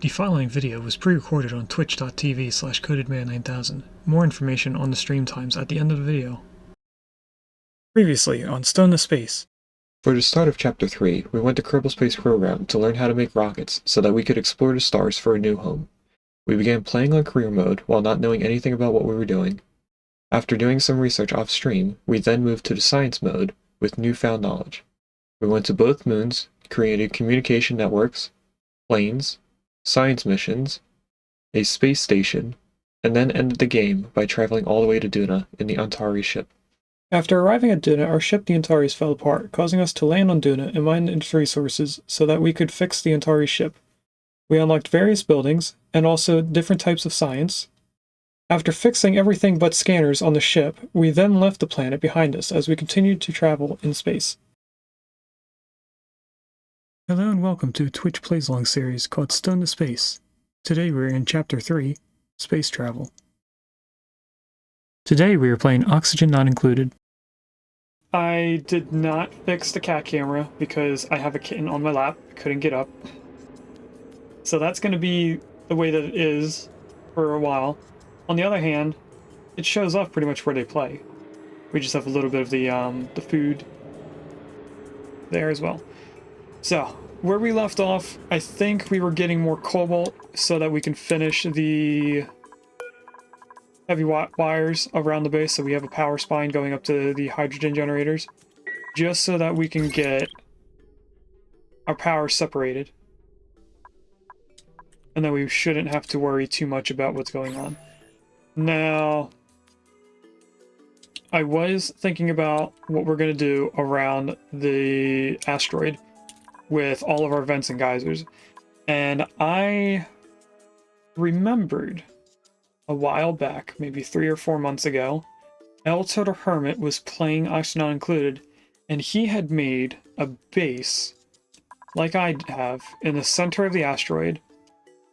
The following video was pre-recorded on twitch.tv/codedman9000. More information on the stream times at the end of the video. Previously on Stone to Space. For the start of Chapter 3, we went to Kerbal Space Program to learn how to make rockets so that we could explore the stars for a new home. We began playing on career mode while not knowing anything about what we were doing. After doing some research off-stream, we then moved to the science mode with newfound knowledge. We went to both moons, created communication networks, planes, science missions, a space station, and then ended the game by traveling all the way to Duna in the Antari ship. After arriving at Duna, our ship the Antares fell apart, causing us to land on Duna and mine its resources so that we could fix the Antari ship. We unlocked various buildings, and also different types of science. After fixing everything but scanners on the ship, we then left the planet behind us as we continued to travel in space. Hello and welcome to a Twitch Plays Along series called Stone to Space. Today we're in Chapter 3, Space Travel. Today we are playing Oxygen Not Included. I did not fix the cat camera because I have a kitten on my lap. I couldn't get up. So that's going to be the way that it is for a while. On the other hand, it shows off pretty much where they play. We just have a little bit of the food there as well. So, where we left off, I think we were getting more cobalt so that we can finish the heavy wires around the base, so we have a power spine going up to the hydrogen generators, just so that we can get our power separated. And then we shouldn't have to worry too much about what's going on. Now, I was thinking about what we're going to do around the asteroid with all of our vents and geysers. And I remembered a while back, maybe 3 or 4 months ago, El Toto Hermit was playing Oxygen Not Included, and he had made a base, like I have, in the center of the asteroid,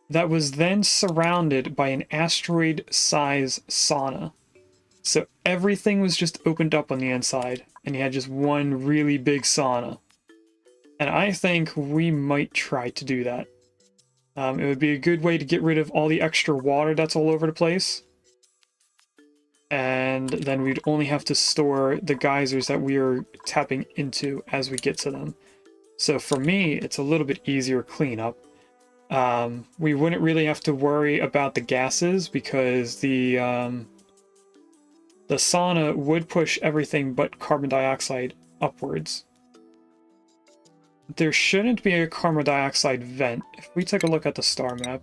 that was then surrounded by an asteroid-size sauna. So everything was just opened up on the inside, and he had just one really big sauna. And I think we might try to do that. It would be a good way to get rid of all the extra water that's all over the place. And then we'd only have to store the geysers that we are tapping into as we get to them. So for me, it's a little bit easier cleanup. We wouldn't really have to worry about the gases because the sauna would push everything but carbon dioxide upwards. There shouldn't be a carbon dioxide vent. If we take a look at the star map,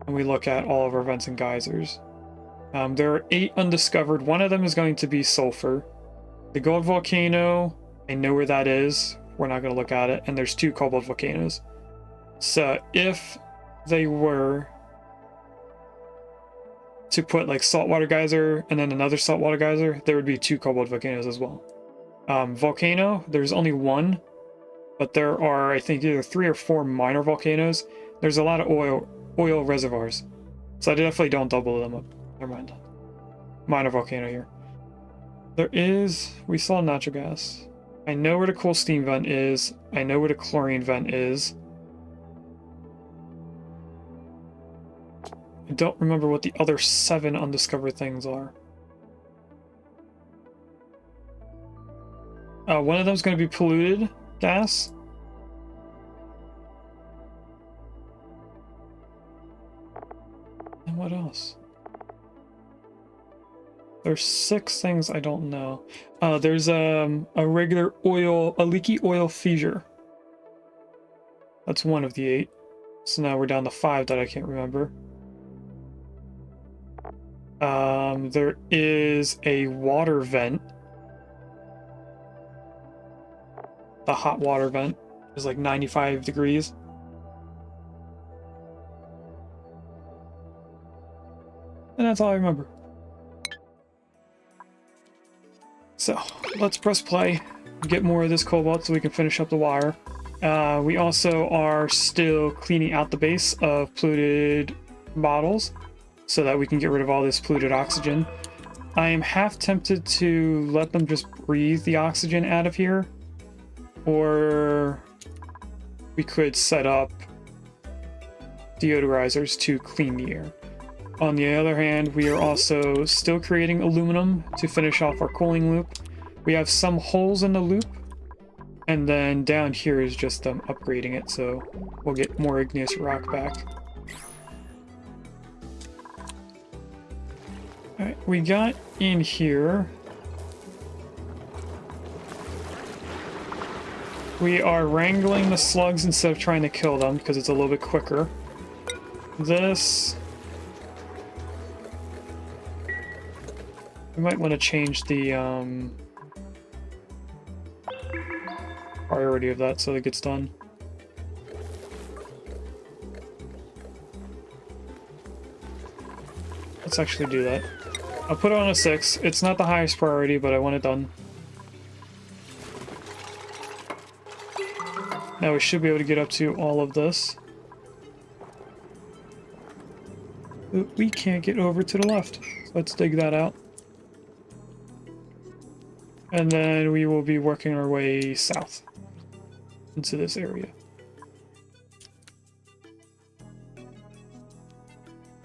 and we look at all of our vents and geysers, there are 8 undiscovered. One of them is going to be sulfur. The Cobalt Volcano, I know where that is. We're not going to look at it. And there's 2 Cobalt Volcanoes. So if they were to put like saltwater geyser and then another saltwater geyser, there would be 2 Cobalt Volcanoes as well. Volcano, there's only 1. But there are, I think, either 3 or 4 minor volcanoes. There's a lot of oil reservoirs. So I definitely don't double them up. Never mind. Minor volcano here. There is... We saw natural gas. I know where the cool steam vent is. I know where the chlorine vent is. I don't remember what the other 7 undiscovered things are. One of them is going to be polluted gas. And what else? There's 6 things I don't know. There's a regular oil, a leaky oil fissure. That's one of the 8. So now we're down to 5 that I can't remember. There is a water vent. The hot water vent is like 95 degrees. And that's all I remember. So, let's press play, get more of this cobalt so we can finish up the wire. We also are still cleaning out the base of polluted bottles so that we can get rid of all this polluted oxygen. I am half tempted to let them just breathe the oxygen out of here. Or we could set up deodorizers to clean the air. On the other hand, we are also still creating aluminum to finish off our cooling loop. We have some holes in the loop, and then down here is just upgrading it, so we'll get more igneous rock back. Alright, we got in here. We are wrangling the slugs instead of trying to kill them because it's a little bit quicker. This... we might want to change the priority of that so it gets done. Let's actually do that. I'll put it on a 6. It's not the highest priority, but I want it done. Now we should be able to get up to all of this. But we can't get over to the left. So let's dig that out. And then we will be working our way south into this area.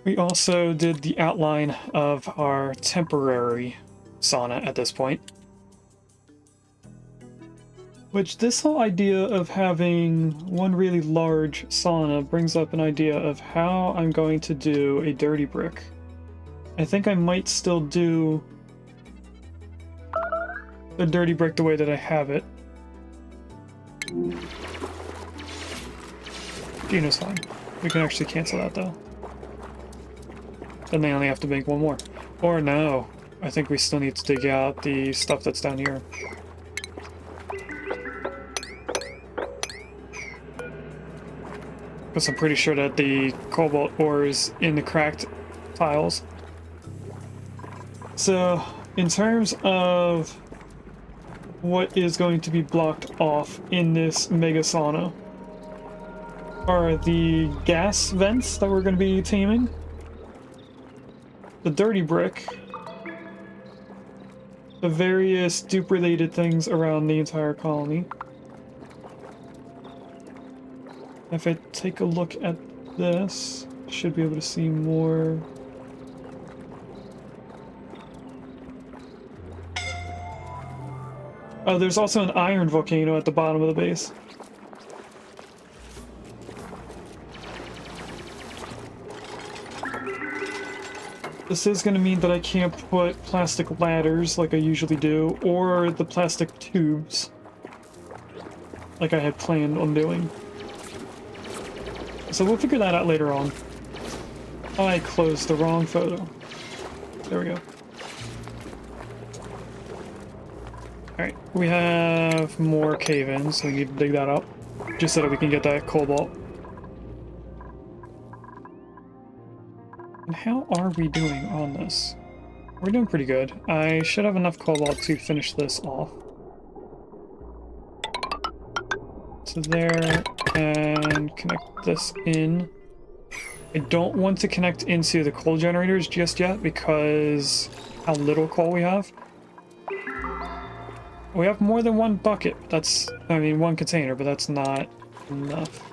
We also did the outline of our temporary sauna at this point. Which this whole idea of having one really large sauna brings up an idea of how I'm going to do a dirty brick. I think I might still do the dirty brick the way that I have it. Gino's fine. We can actually cancel that though. Then they only have to make one more. Or no, I think we still need to dig out the stuff that's down here. Because I'm pretty sure that the cobalt ore is in the cracked tiles. So, in terms of what is going to be blocked off in this mega sauna are the gas vents that we're going to be taming, the dirty brick, the various dupe-related things around the entire colony. If I take a look at this, I should be able to see more. Oh, there's also an iron volcano at the bottom of the base. This is going to mean that I can't put plastic ladders like I usually do, or the plastic tubes like I had planned on doing. So we'll figure that out later on. I closed the wrong photo. There we go. Alright, we have more cave-ins, so we need to dig that up. Just so that we can get that cobalt. And how are we doing on this? We're doing pretty good. I should have enough cobalt to finish this off. To there, and connect this in. I don't want to connect into the coal generators just yet because how little coal we have. We have more than one bucket. That's, I mean, one container, but that's not enough.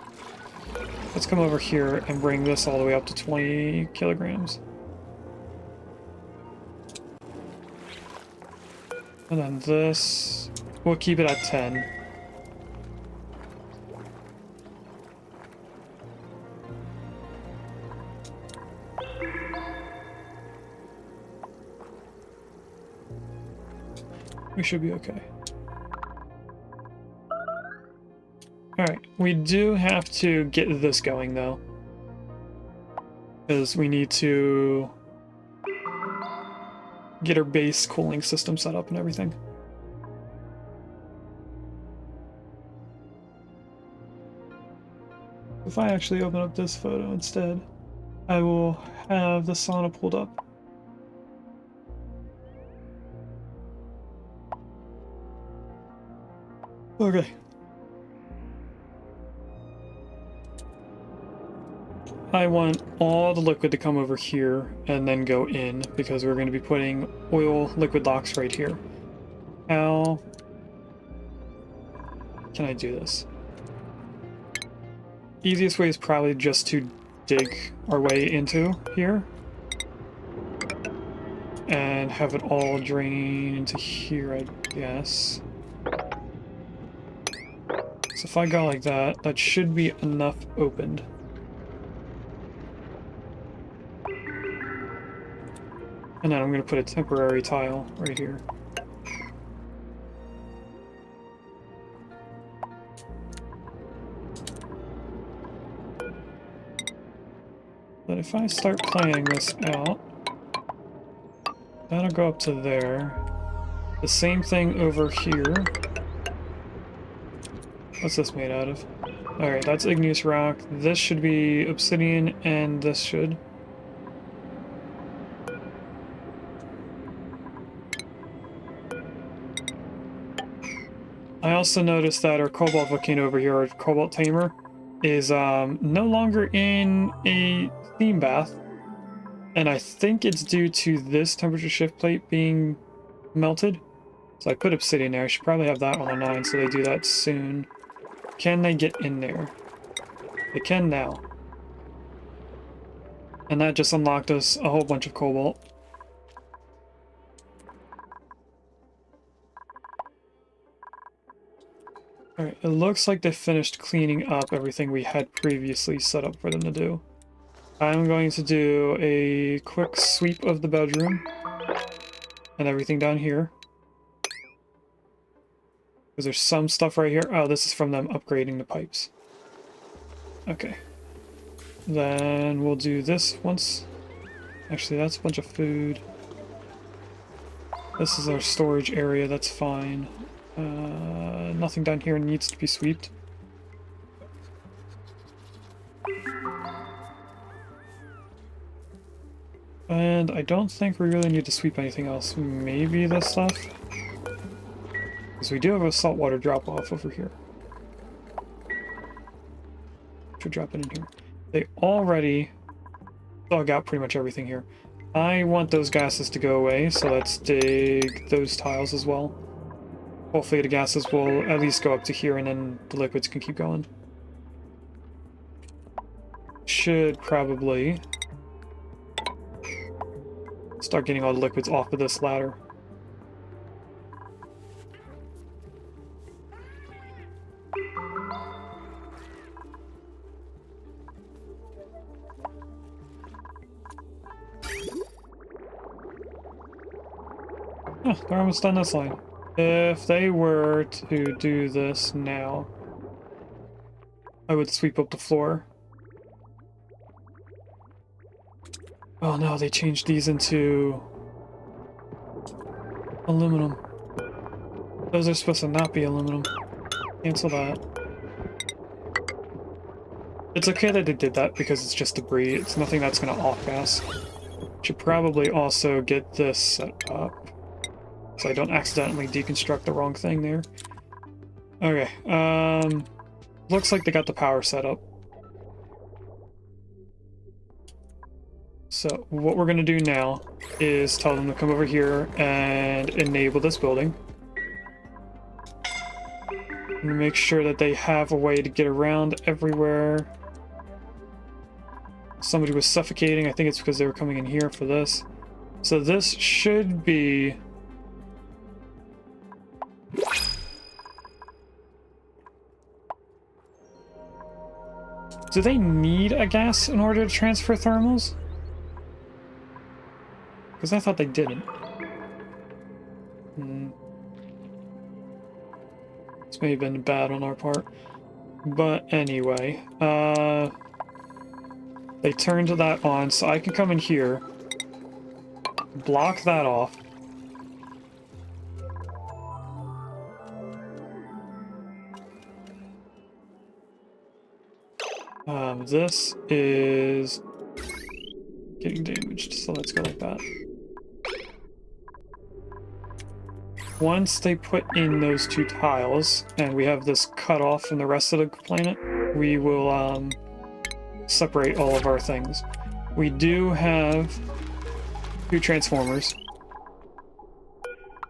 Let's come over here and bring this all the way up to 20 kilograms. And then this, we'll keep it at 10. We should be okay. Alright, we do have to get this going though. Because we need to get our base cooling system set up and everything. If I actually open up this photo instead, I will have the sauna pulled up. Okay. I want all the liquid to come over here and then go in because we're going to be putting oil liquid locks right here. How can I do this? Easiest way is probably just to dig our way into here. And have it all drain into here, I guess. So if I go like that, that should be enough opened. And then I'm going to put a temporary tile right here. But if I start playing this out, that'll go up to there. The same thing over here. What's this made out of? Alright, that's igneous rock. This should be obsidian, and this should. I also noticed that our Cobalt Volcano over here, our Cobalt Tamer, is no longer in a steam bath. And I think it's due to this temperature shift plate being melted. So I put obsidian there. I should probably have that on a 9, so they do that soon. Can they get in there? They can now. And that just unlocked us a whole bunch of cobalt. Alright, it looks like they finished cleaning up everything we had previously set up for them to do. I'm going to do a quick sweep of the bedroom and everything down here. Because there's some stuff right here. Oh, this is from them upgrading the pipes. Okay. Then we'll do this once. Actually, that's a bunch of food. This is our storage area, that's fine. Nothing down here needs to be swept. And I don't think we really need to sweep anything else. Maybe this stuff? Because we do have a saltwater drop-off over here. Should drop it in here. They already dug out pretty much everything here. I want those gases to go away, so let's dig those tiles as well. Hopefully the gases will at least go up to here and then the liquids can keep going. Should probably start getting all the liquids off of this ladder. Oh, they're almost done this line. If they were to do this now, I would sweep up the floor. Oh no, they changed these into aluminum. Those are supposed to not be aluminum. Cancel that. It's okay that they did that because it's just debris. It's nothing that's going to off-gas. Should probably also get this set up so I don't accidentally deconstruct the wrong thing there. Okay, looks like they got the power set up. So what we're going to do now is tell them to come over here and enable this building. And make sure that they have a way to get around everywhere. Somebody was suffocating. I think it's because they were coming in here for this. So this should be... Do they need a gas in order to transfer thermals? Because I thought they didn't. This may have been bad on our part. But anyway, they turned that on, so I can come in here, block that off. This is getting damaged, so let's go like that. Once they put in those two tiles, and we have this cut off from the rest of the planet, we will separate all of our things. We do have 2 transformers,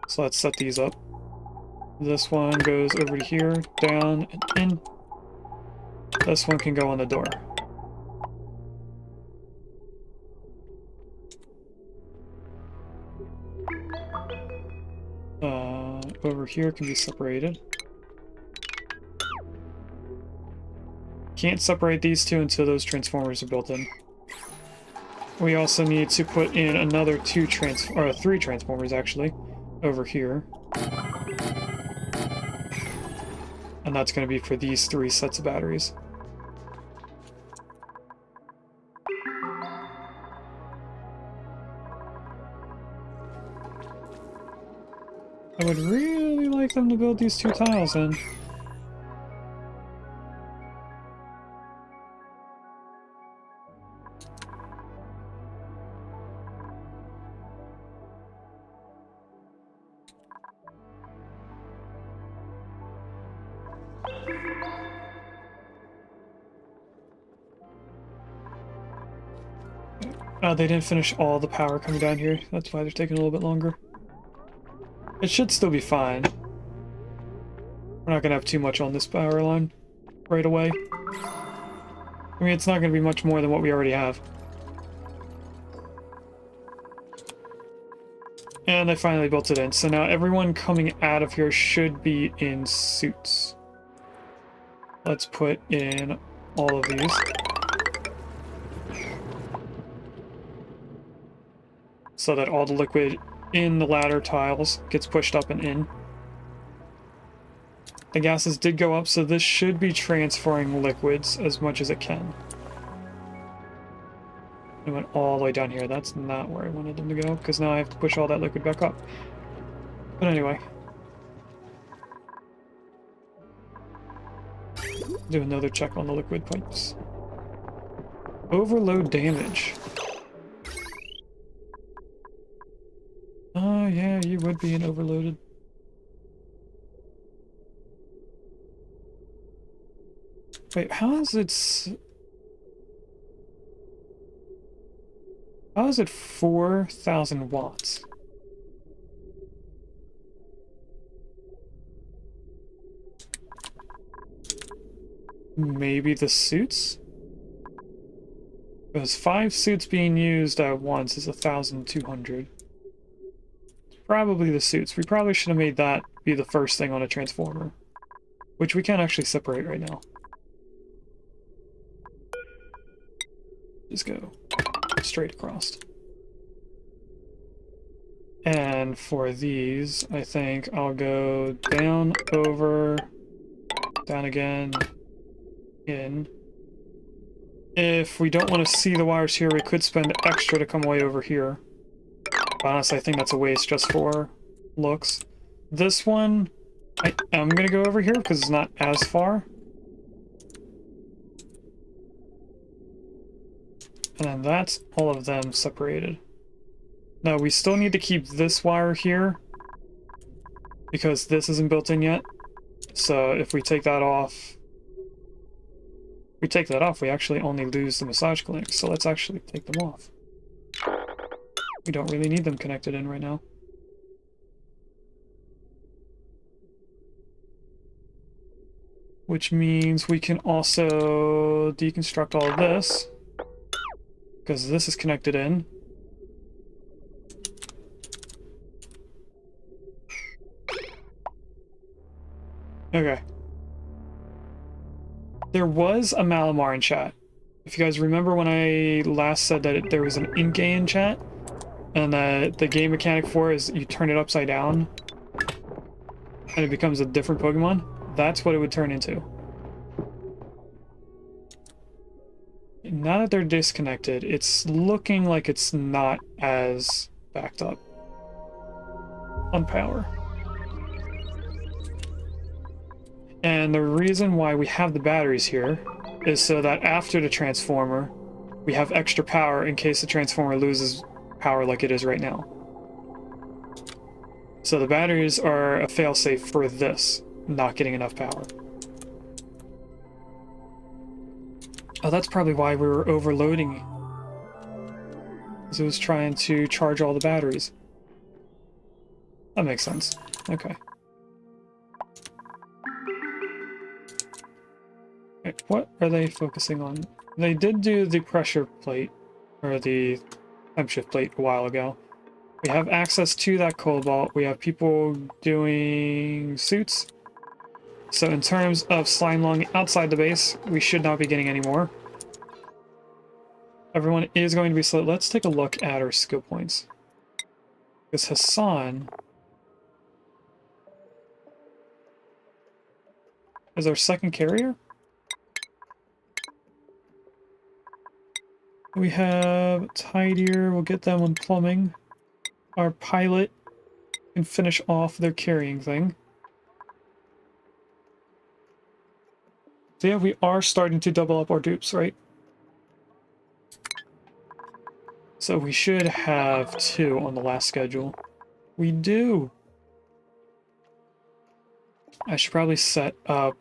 so let's set these up. This one goes over to here, down, and in. This one can go on the door. over here can be separated. Can't separate these two until those transformers are built in. We also need to put in another three transformers actually, over here. And that's going to be for these 3 sets of batteries. I would really like them to build these 2 tiles in. They didn't finish all the power coming down here. That's why they're taking a little bit longer. It should still be fine. We're not going to have too much on this power line right away. I mean, it's not going to be much more than what we already have. And they finally built it in. So now everyone coming out of here should be in suits. Let's put in all of these. So that all the liquid in the ladder tiles gets pushed up and in. The gases did go up, so this should be transferring liquids as much as it can. It went all the way down here. That's not where I wanted them to go, because now I have to push all that liquid back up. But anyway. Do another check on the liquid pipes. Overload damage. Oh, yeah, you would be an overloaded. Wait, how is it 4,000 watts? Maybe the suits? Because 5 suits being used at once is 1,200. Probably the suits. We probably should have made that be the first thing on a transformer. Which we can't actually separate right now. Just go straight across. And for these, I think I'll go down, over, down again, in. If we don't want to see the wires here, we could spend extra to come way over here. But honestly, I think that's a waste just for looks. This one, I am going to go over here because it's not as far. And then that's all of them separated. Now, we still need to keep this wire here because this isn't built in yet. So if we take that off, we actually only lose the massage clinics. So let's actually take them off. We don't really need them connected in right now. Which means we can also deconstruct all of this, because this is connected in. Okay. There was a Malamar in chat. If you guys remember when I last said that there was an Inkay in chat, and the game mechanic for it is you turn it upside down, and it becomes a different Pokemon, that's what it would turn into. Now that they're disconnected, it's looking like it's not as backed up on power. And the reason why we have the batteries here is so that after the transformer, we have extra power in case the transformer loses power like it is right now. So the batteries are a failsafe for this, not getting enough power. Oh, that's probably why we were overloading. Because it was trying to charge all the batteries. That makes sense. Okay. Okay, what are they focusing on? They did do the pressure plate, or the temp shift plate a while ago. We have access to that cobalt. We have people doing suits. So in terms of slime lung outside the base, we should not be getting any more. Everyone is going to be slow. Let's take a look at our skill points. Because Hassan is our second carrier. We have Tidier. We'll get them on plumbing. Our pilot can finish off their carrying thing. So yeah, we are starting to double up our dupes, right? So we should have 2 on the last schedule. We do! I should probably set up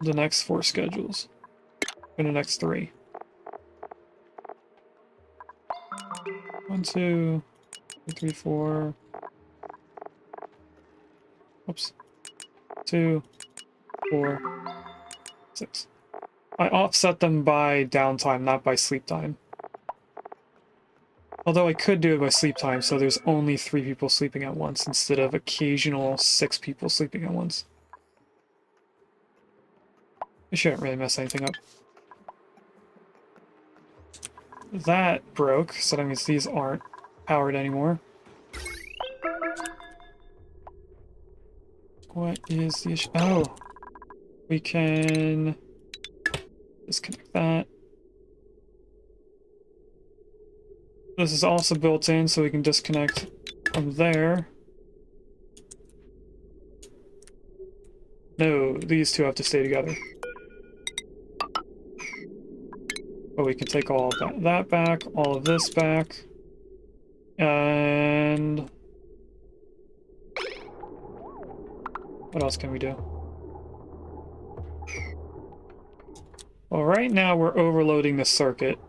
the next 4 schedules. And the next 3. 1, 2, 3, 4. Oops. 2, 4, 6. I offset them by downtime, not by sleep time. Although I could do it by sleep time, so there's only 3 people sleeping at once instead of occasional 6 people sleeping at once. It shouldn't really mess anything up. That broke, so that means these aren't powered anymore. What is the issue? Oh! We can disconnect that. This is also built in, so we can disconnect from there. No, these 2 have to stay together. But we can take all of that back, all of this back. And what else can we do? Well, right now we're overloading the circuit.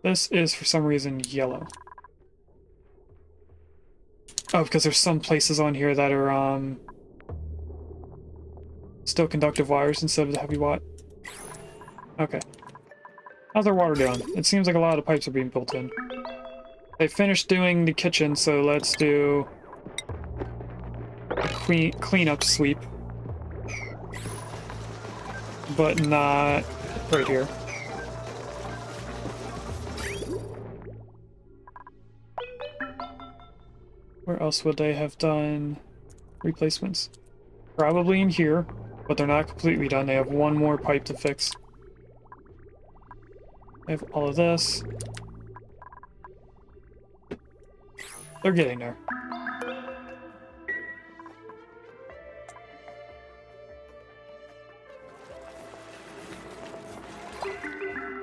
This is, for some reason, yellow. Oh, because there's some places on here that are, still conductive wires instead of the heavy watt. Okay. How's our water doing? It seems like a lot of the pipes are being built in. They finished doing the kitchen, so let's do a cleanup sweep. But not right here. Where else would they have done replacements? Probably in here, but they're not completely done. They have 1 more pipe to fix. They have all of this. They're getting there.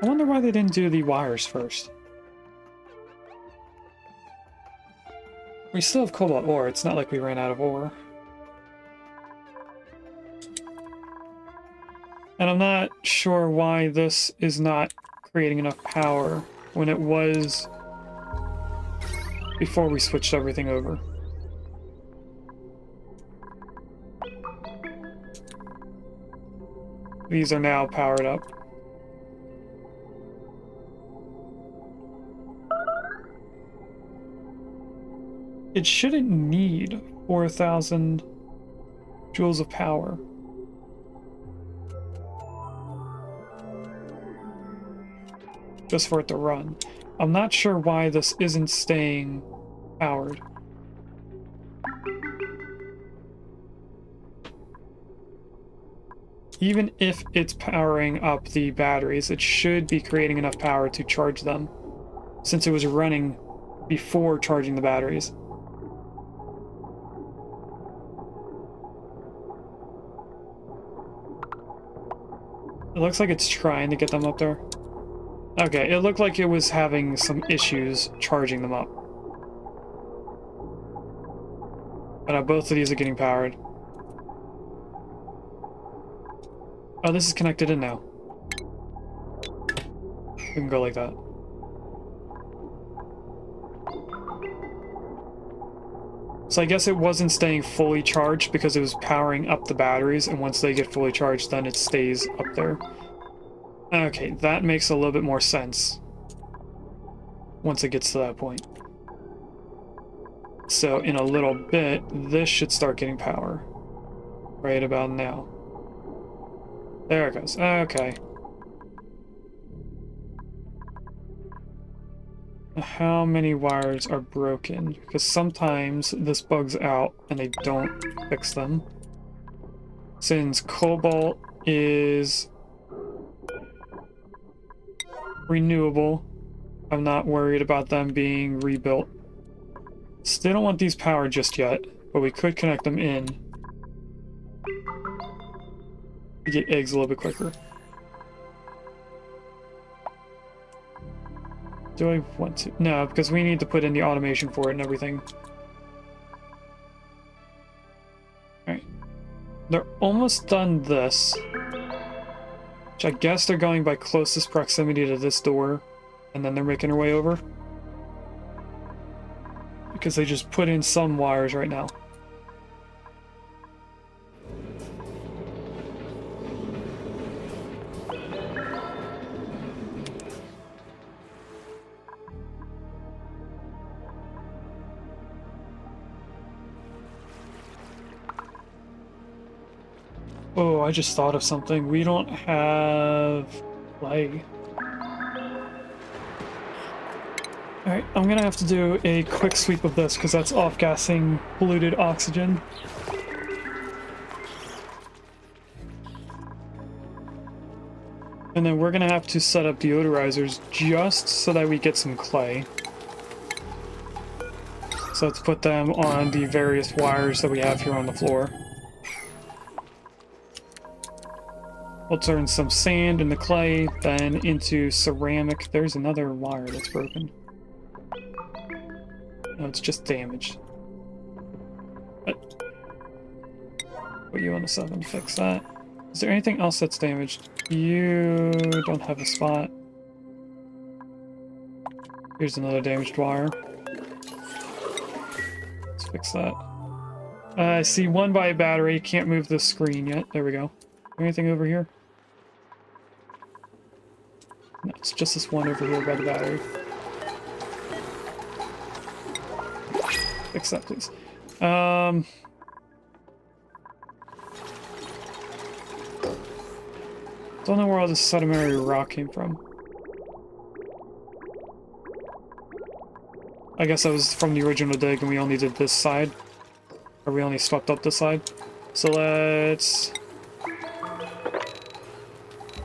I wonder why they didn't do the wires first. We still have cobalt ore. It's not like we ran out of ore. And I'm not sure why this is not creating enough power when it was before we switched everything over. These are now powered up. It shouldn't need 4,000 joules of power. Just for it to run. I'm not sure why this isn't staying powered. Even if it's powering up the batteries, it should be creating enough power to charge them, since it was running before charging the batteries. It looks like it's trying to get them up there. Okay, it looked like it was having some issues charging them up. But now both of these are getting powered. Oh, this is connected in now. We can go like that. So I guess it wasn't staying fully charged because it was powering up the batteries, and once they get fully charged, then it stays up there. Okay, that makes a little bit more sense once it gets to that point. So in a little bit, this should start getting power. Right about now. There it goes. Okay. How many wires are broken? Because sometimes this bugs out and they don't fix them. Since Cobalt is renewable, I'm not worried about them being rebuilt. Still don't want these powered just yet, but we could connect them in to get eggs a little bit quicker. Do I want to? No, because we need to put in the automation for it and everything. Alright. They're almost done this. Which I guess they're going by closest proximity to this door. And then they're making their way over. Because they just put in some wires right now. Oh, I just thought of something. We don't have clay. Alright, I'm gonna have to do a quick sweep of this because that's off-gassing polluted oxygen. And then we're gonna have to set up deodorizers just so that we get some clay. So let's put them on the various wires that we have here on the floor. We'll turn some sand into clay, then into ceramic. There's another wire that's broken. No, it's just damaged. But put you on the 7 to fix that. Is there anything else that's damaged? You don't have a spot. Here's another damaged wire. Let's fix that. I see one by a battery. Can't move the screen yet. There we go. Anything over here? No, it's just this one over here by the battery. Fix that, please. Don't know where all this sedimentary rock came from. I guess that was from the original dig and we only did this side. Or we only swept up this side. So let's...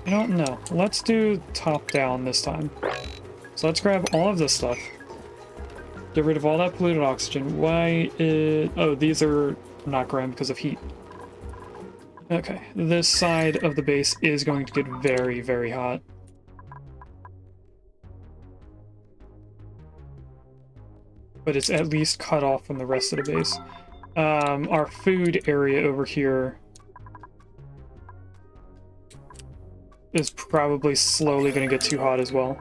I don't know. Let's do top down this time. So let's grab all of this stuff. Get rid of all that polluted oxygen. Why is... Oh, these are not ground because of heat. Okay, this side of the base is going to get very, very hot. But it's at least cut off from the rest of the base. Our food area over here is probably slowly going to get too hot as well.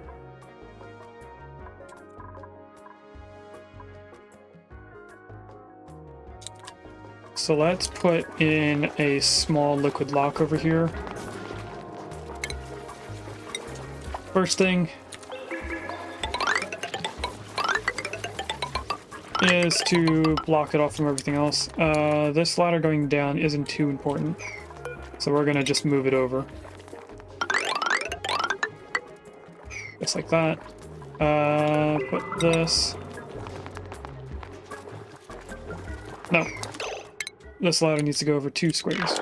So let's put in a small liquid lock over here. First thing is to block it off from everything else. This ladder going down isn't too important, so we're gonna just move it over. Just like that. Put this... No. This ladder needs to go over 2 squares.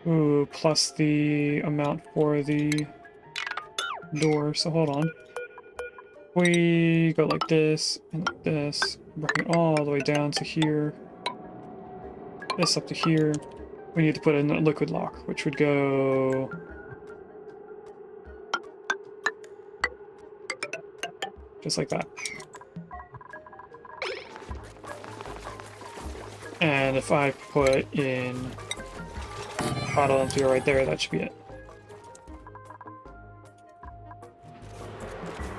Ooh, plus the amount for the door, so hold on. We go like this, and like this, bring it all the way down to here. This up to here. We need to put in a liquid lock, which would go... just like that. And if I put in bottle empty right there, that should be it.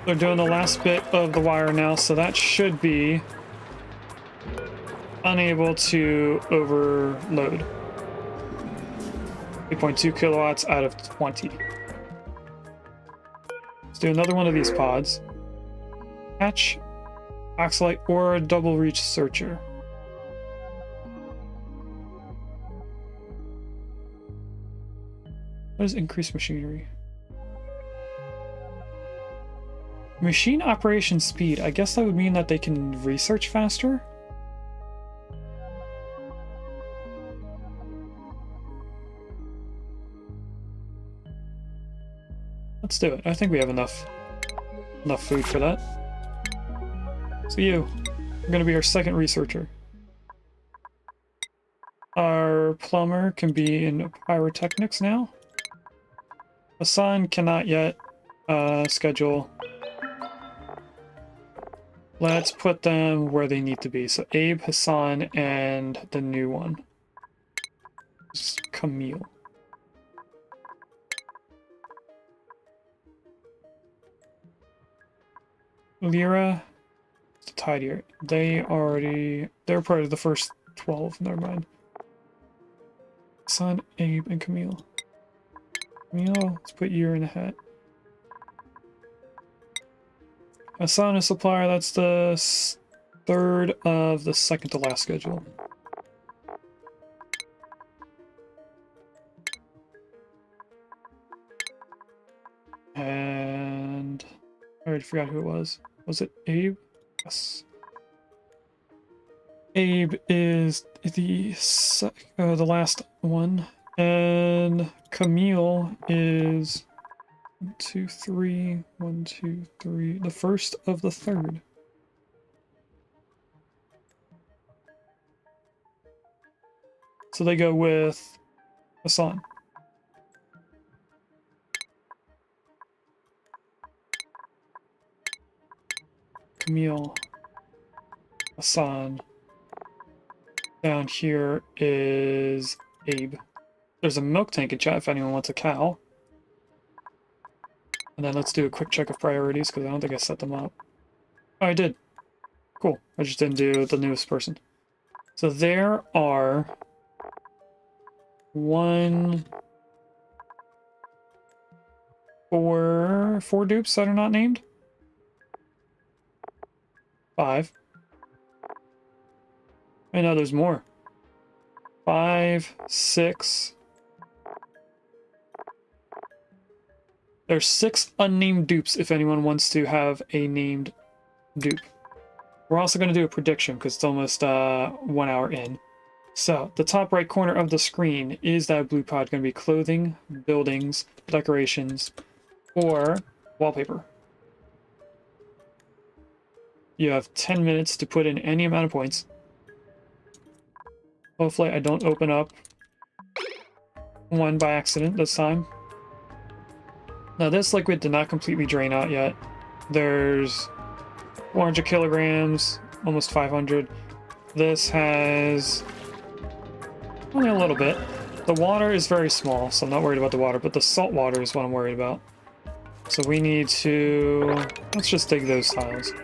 They're doing the last bit of the wire now, so that should be unable to overload. 8.2 kilowatts out of 20. Let's do another one of these pods. Hatch, Oxalite, or a double reach searcher. What is increased machinery? Machine operation speed. I guess that would mean that they can research faster? Let's do it. I think we have enough food for that. So you're going to be our second researcher. Our plumber can be in pyrotechnics now. Hassan cannot yet schedule. Let's put them where they need to be. So Abe, Hassan, and the new one. Camille. Lyra, the tidier. They're part of the first 12, never mind. Hassan, Abe, and Camille. Camille, let's put you in the hat. A sauna supplier, that's the third of the second to last schedule. And I already forgot who it was. Was it Abe? Yes. Abe is the last one. And Camille is 1, 2, 3, 1, 2, 3. The first of the third. So they go with Hassan. Camille. Hassan. Down here is Abe. There's a milk tank in chat if anyone wants a cow. And then let's do a quick check of priorities because I don't think I set them up. Oh, I did. Cool. I just didn't do the newest person. So there are 4 dupes that are not named. 5. I know there's more. 5, 6. There's 6 unnamed dupes if anyone wants to have a named dupe. We're also going to do a prediction because it's almost 1 hour in. So, the top right corner of the screen, is that blue pod going to be clothing, buildings, decorations, or wallpaper? You have 10 minutes to put in any amount of points. Hopefully I don't open up one by accident this time. Now this liquid did not completely drain out yet. There's 400 kilograms, almost 500. This has only a little bit. The water is very small, so I'm not worried about the water, but the salt water is what I'm worried about. So we need to... let's just dig those tiles.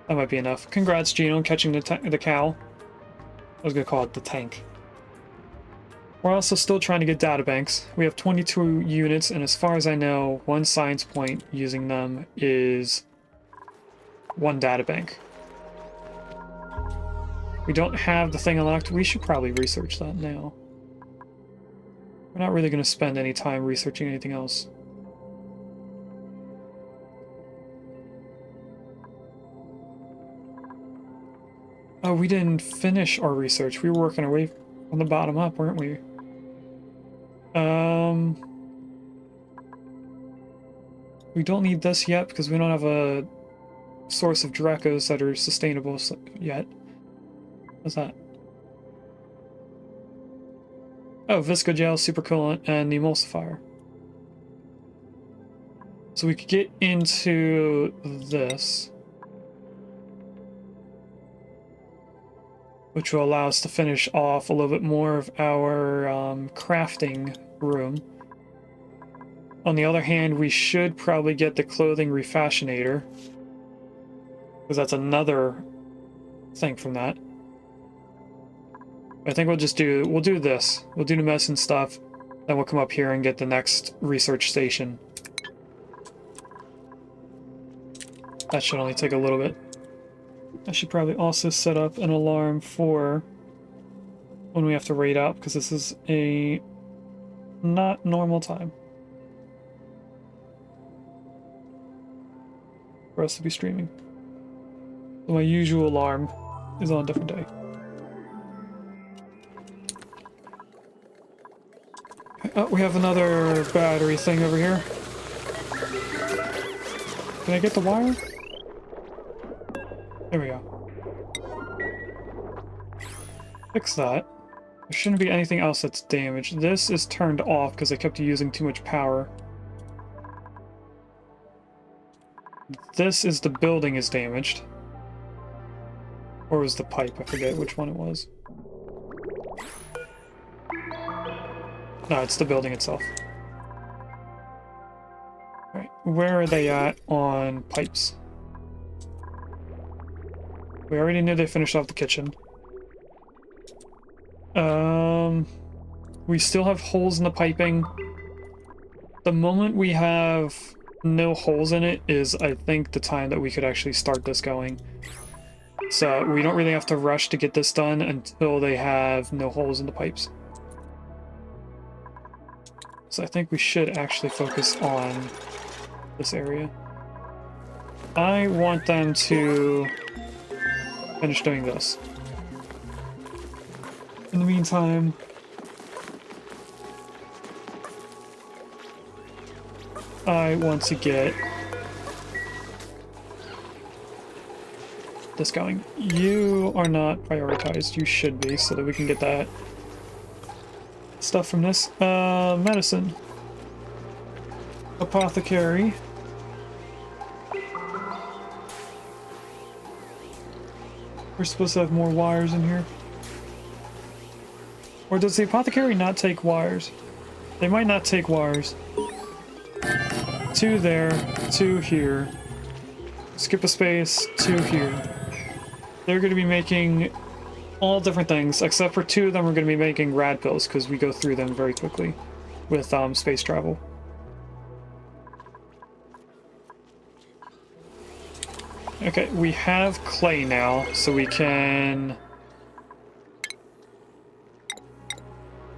That might be enough. Congrats, Gino, on catching the cow. I was going to call it the tank. We're also still trying to get databanks. We have 22 units, and as far as I know, 1 science point using them is 1 databank. We don't have the thing unlocked. We should probably research that now. We're not really going to spend any time researching anything else. Oh, we didn't finish our research. We were working our way from the bottom up, weren't we? We don't need this yet because we don't have a source of Dracos that are sustainable yet. What's that? Oh, Visco Gel, Super Coolant, and the Emulsifier. So we could get into this, which will allow us to finish off a little bit more of our crafting room. On the other hand, we should probably get the clothing refashionator, because that's another thing from that. I think we'll do this. We'll do the medicine stuff, then we'll come up here and get the next research station. That should only take a little bit. I should probably also set up an alarm for when we have to raid out, because this is a not normal time for us to be streaming. So my usual alarm is on a different day. Oh, we have another battery thing over here. Can I get the wire? There we go. Fix that. There shouldn't be anything else that's damaged. This is turned off because I kept using too much power. This is the building is damaged. Or was the pipe? I forget which one it was. No, it's the building itself. Alright, where are they at on pipes? We already knew they finished off the kitchen. We still have holes in the piping. The moment we have no holes in it is, I think, the time that we could actually start this going. So we don't really have to rush to get this done until they have no holes in the pipes. So I think we should actually focus on this area. I want them to finish doing this. In the meantime, I want to get this going. You are not prioritized. You should be, so that we can get that stuff from this. Medicine. Apothecary. We're supposed to have more wires in here. Or does the apothecary not take wires? They might not take wires. 2 there, 2 here. Skip a space, 2 here. They're going to be making all different things, except for 2 of them are going to be making rad pills, because we go through them very quickly with space travel. Okay, we have clay now, so we can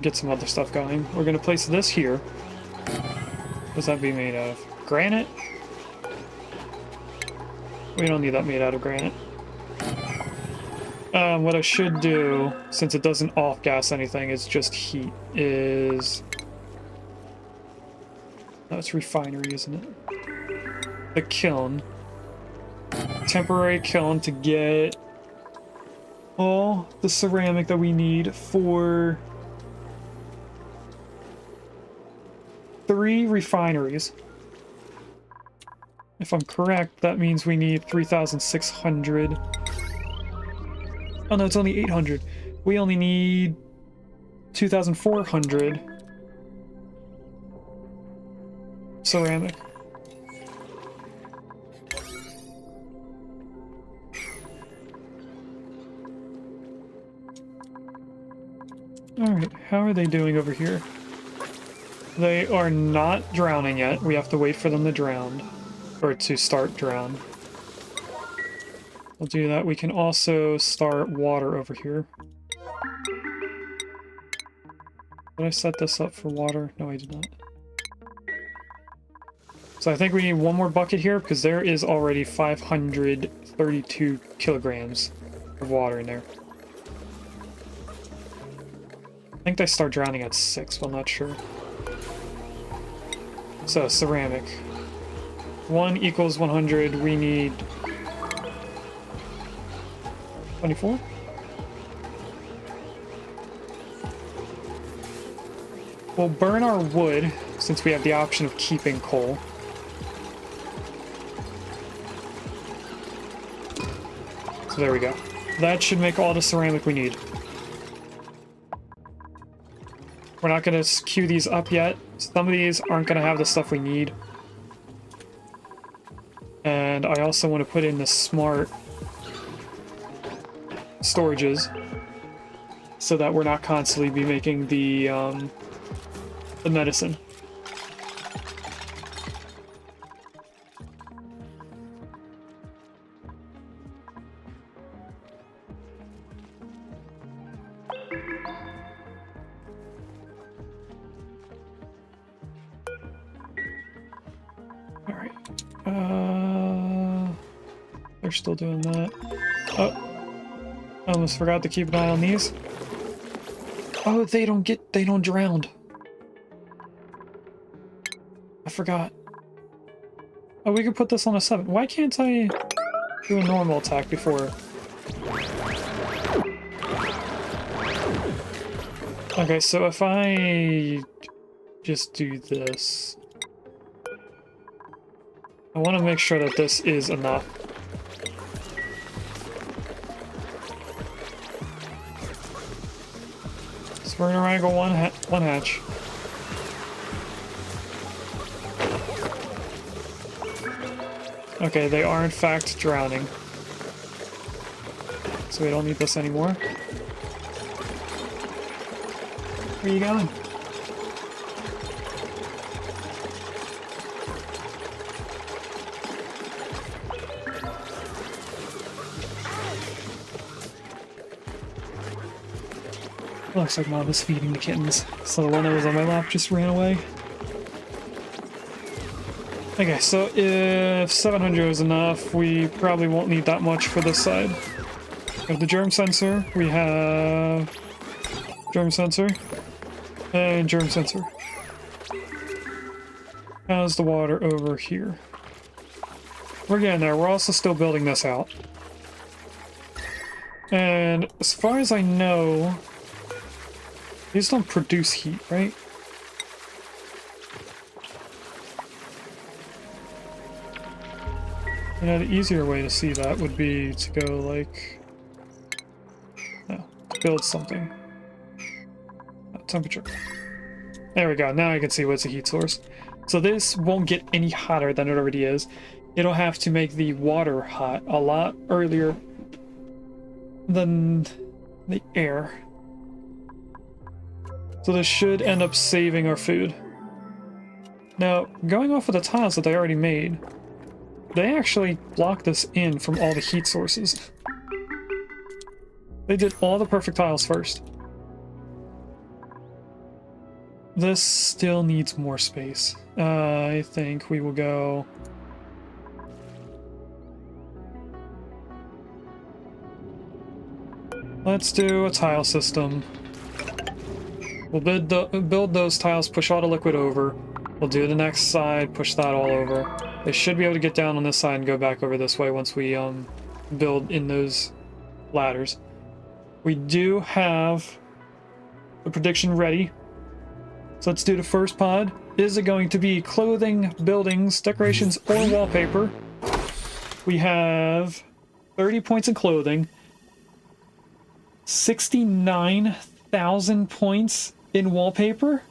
get some other stuff going. We're going to place this here. What's that be made out of? Granite? We don't need that made out of granite. What I should do, since it doesn't off-gas anything, is just heat, is... No, it's refinery, isn't it? The kiln. Temporary kiln to get all the ceramic that we need for 3 refineries. If I'm correct, that means we need 3,600. Oh no, it's only 800. We only need 2,400 ceramic. Alright, how are they doing over here? They are not drowning yet. We have to wait for them to drown. Or to start drown. We'll do that. We can also start water over here. Did I set this up for water? No, I did not. So I think we need one more bucket here, because there is already 532 kilograms of water in there. I think they start drowning at 6, but I'm not sure. So, ceramic. 1 equals 100, we need 24? We'll burn our wood, since we have the option of keeping coal. So there we go. That should make all the ceramic we need. We're not going to queue these up yet, Some of these aren't going to have the stuff we need. And I also want to put in the smart storages so that we're not constantly be making the medicine. They're still doing that. Oh, I almost forgot to keep an eye on these. Oh, they don't drown. I forgot. Oh, we could put this on a 7. Why can't I do a normal attack before? Okay, so if I just do this, I want to make sure that this is enough. So we're gonna wrangle one hatch. Okay, they are in fact drowning. So we don't need this anymore. Where are you going? Looks like Mom is feeding the kittens, so the one that was on my lap just ran away. Okay, so if 700 is enough, we probably won't need that much for this side. We have the germ sensor, we have germ sensor, and germ sensor. How's the water over here? We're getting there, we're also still building this out. And as far as I know, these don't produce heat, right? You know, the easier way to see that would be to go like... No, build something. Temperature. There we go, now I can see what's a heat source. So this won't get any hotter than it already is. It'll have to make the water hot a lot earlier than the air. So this should end up saving our food. Now, going off of the tiles that they already made, they actually blocked us in from all the heat sources. They did all the perfect tiles first. This still needs more space. I think we will go... Let's do a tile system. We'll build those tiles, push all the liquid over. We'll do the next side, push that all over. They should be able to get down on this side and go back over this way once we build in those ladders. We do have the prediction ready. So let's do the first pod. Is it going to be clothing, buildings, decorations, or wallpaper? We have 30 points in clothing, 69,000 points in wallpaper.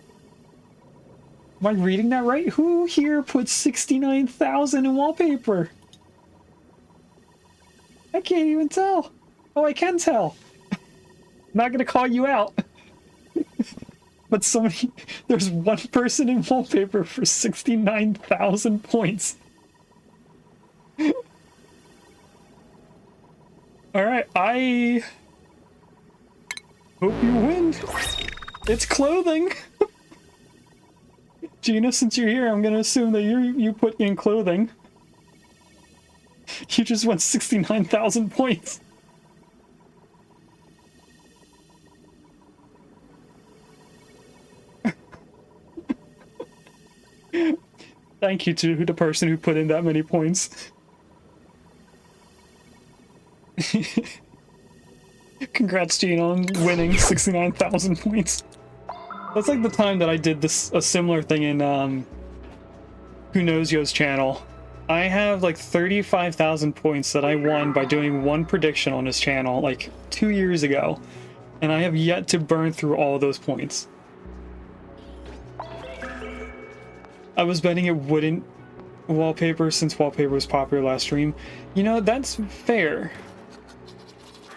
Am I reading that right? Who here put 69,000 in wallpaper? I can't even tell. Oh, I can tell. Not gonna call you out. But there's one person in wallpaper for 69,000 points. Alright, I hope you win. It's clothing. Gina, since you're here, I'm gonna assume that you put in clothing. You just won 69,000 points. Thank you to the person who put in that many points. Congrats, Gene, on winning 69,000 points. That's like the time that I did a similar thing in Who Knows Yo's channel. I have like 35,000 points that I won by doing one prediction on his channel like 2 years ago, and I have yet to burn through all of those points. I was betting it wouldn't wallpaper since wallpaper was popular last stream. You know, that's fair.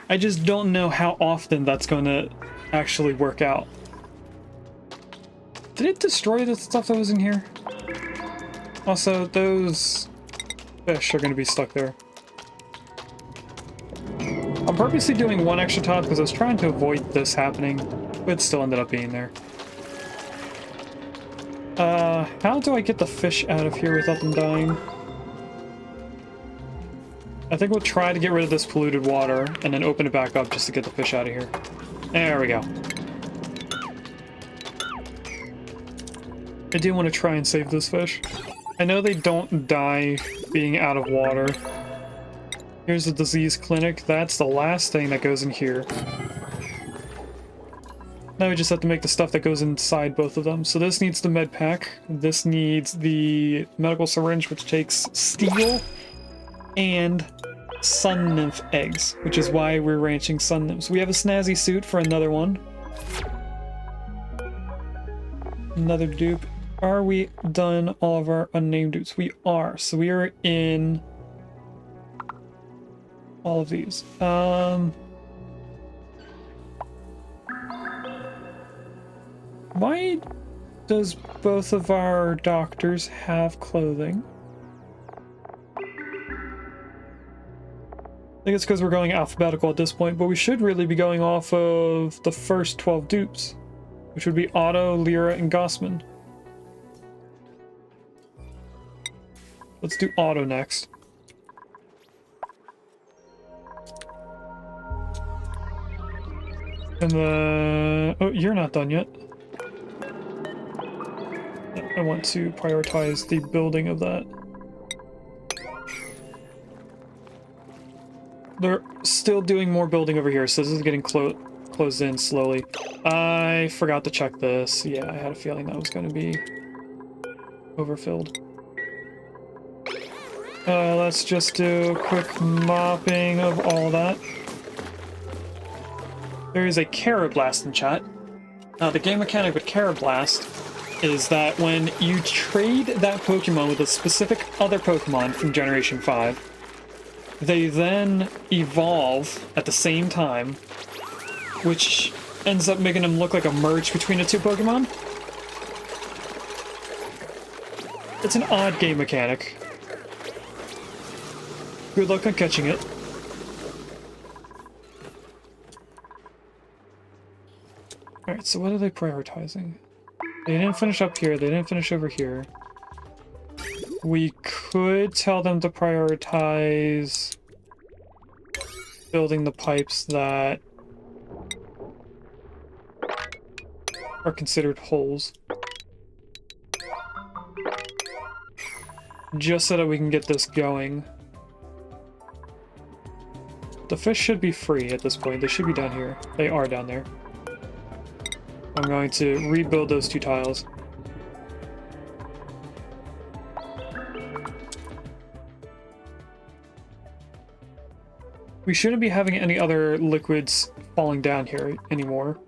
I just don't know how often that's going to actually work out. Did it destroy the stuff that was in here? Also, those fish are going to be stuck there. I'm purposely doing one extra top because I was trying to avoid this happening, but it still ended up being there. How do I get the fish out of here without them dying? I think we'll try to get rid of this polluted water and then open it back up just to get the fish out of here. There we go. I do want to try and save this fish. I know they don't die being out of water. Here's the disease clinic. That's the last thing that goes in here. Now we just have to make the stuff that goes inside both of them. So this needs the med pack. This needs the medical syringe, which takes steel and sun nymph eggs, which is why we're ranching sun nymphs. We have a snazzy suit for another one. Another dupe. Are we done all of our unnamed dupes? We are. So we are in all of these. Why does both of our doctors have clothing? I think it's because we're going alphabetical at this point, but we should really be going off of the first 12 dupes, which would be Otto, Lyra, and Gossman. Let's do Otto next. And then... oh, you're not done yet. I want to prioritize the building of that. They're still doing more building over here, so this is getting closed in slowly. I forgot to check this. Yeah, I had a feeling that was going to be overfilled. Let's just do a quick mopping of all that. There is a Carablast in chat. Now, the game mechanic with Carablast is that when you trade that Pokemon with a specific other Pokemon from Generation 5, they then evolve at the same time, which ends up making them look like a merge between the two Pokemon. It's an odd game mechanic. Good luck on catching it. Alright, so what are they prioritizing? They didn't finish up here, they didn't finish over here. We could tell them to prioritize building the pipes that are considered holes. Just so that we can get this going. The fish should be free at this point. They should be down here. They are down there. I'm going to rebuild those two tiles. We shouldn't be having any other liquids falling down here anymore.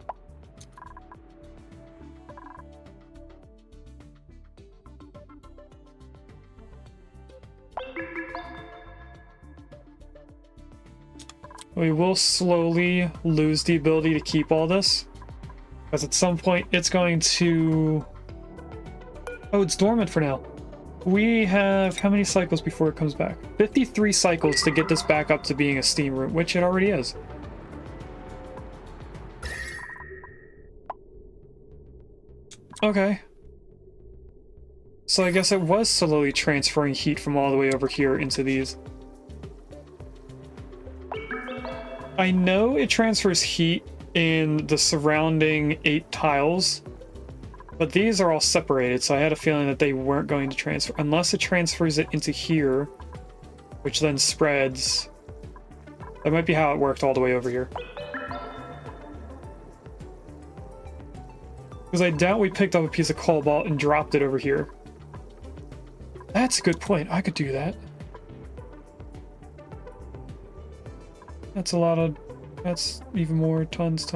We will slowly lose the ability to keep all this, because at some point it's going to... oh, it's dormant for now. We have how many cycles before it comes back? 53 cycles to get this back up to being a steam room, which it already is. Okay. So I guess it was slowly transferring heat from all the way over here into these. I know it transfers heat in the surrounding 8 tiles, but these are all separated, so I had a feeling that they weren't going to transfer, unless it transfers it into here, which then spreads. That might be how it worked all the way over here. Because I doubt we picked up a piece of cobalt and dropped it over here. That's a good point. I could do that. That's a lot of... that's even more tons.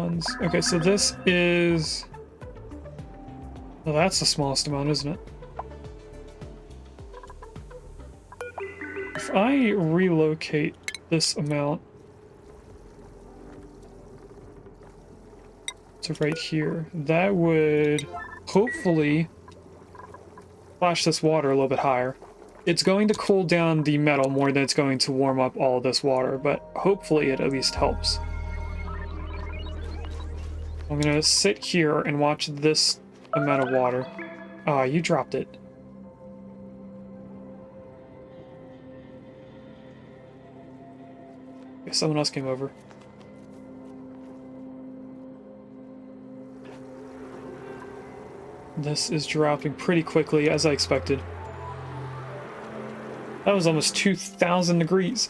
Okay, so this is... well, that's the smallest amount, isn't it? I relocate this amount to right here, that would hopefully splash this water a little bit higher. It's going to cool down the metal more than it's going to warm up all of this water, but hopefully it at least helps. I'm gonna sit here and watch this amount of water. Ah, you dropped it. Okay, someone else came over. This is dropping pretty quickly, as I expected. That was almost 2,000 degrees.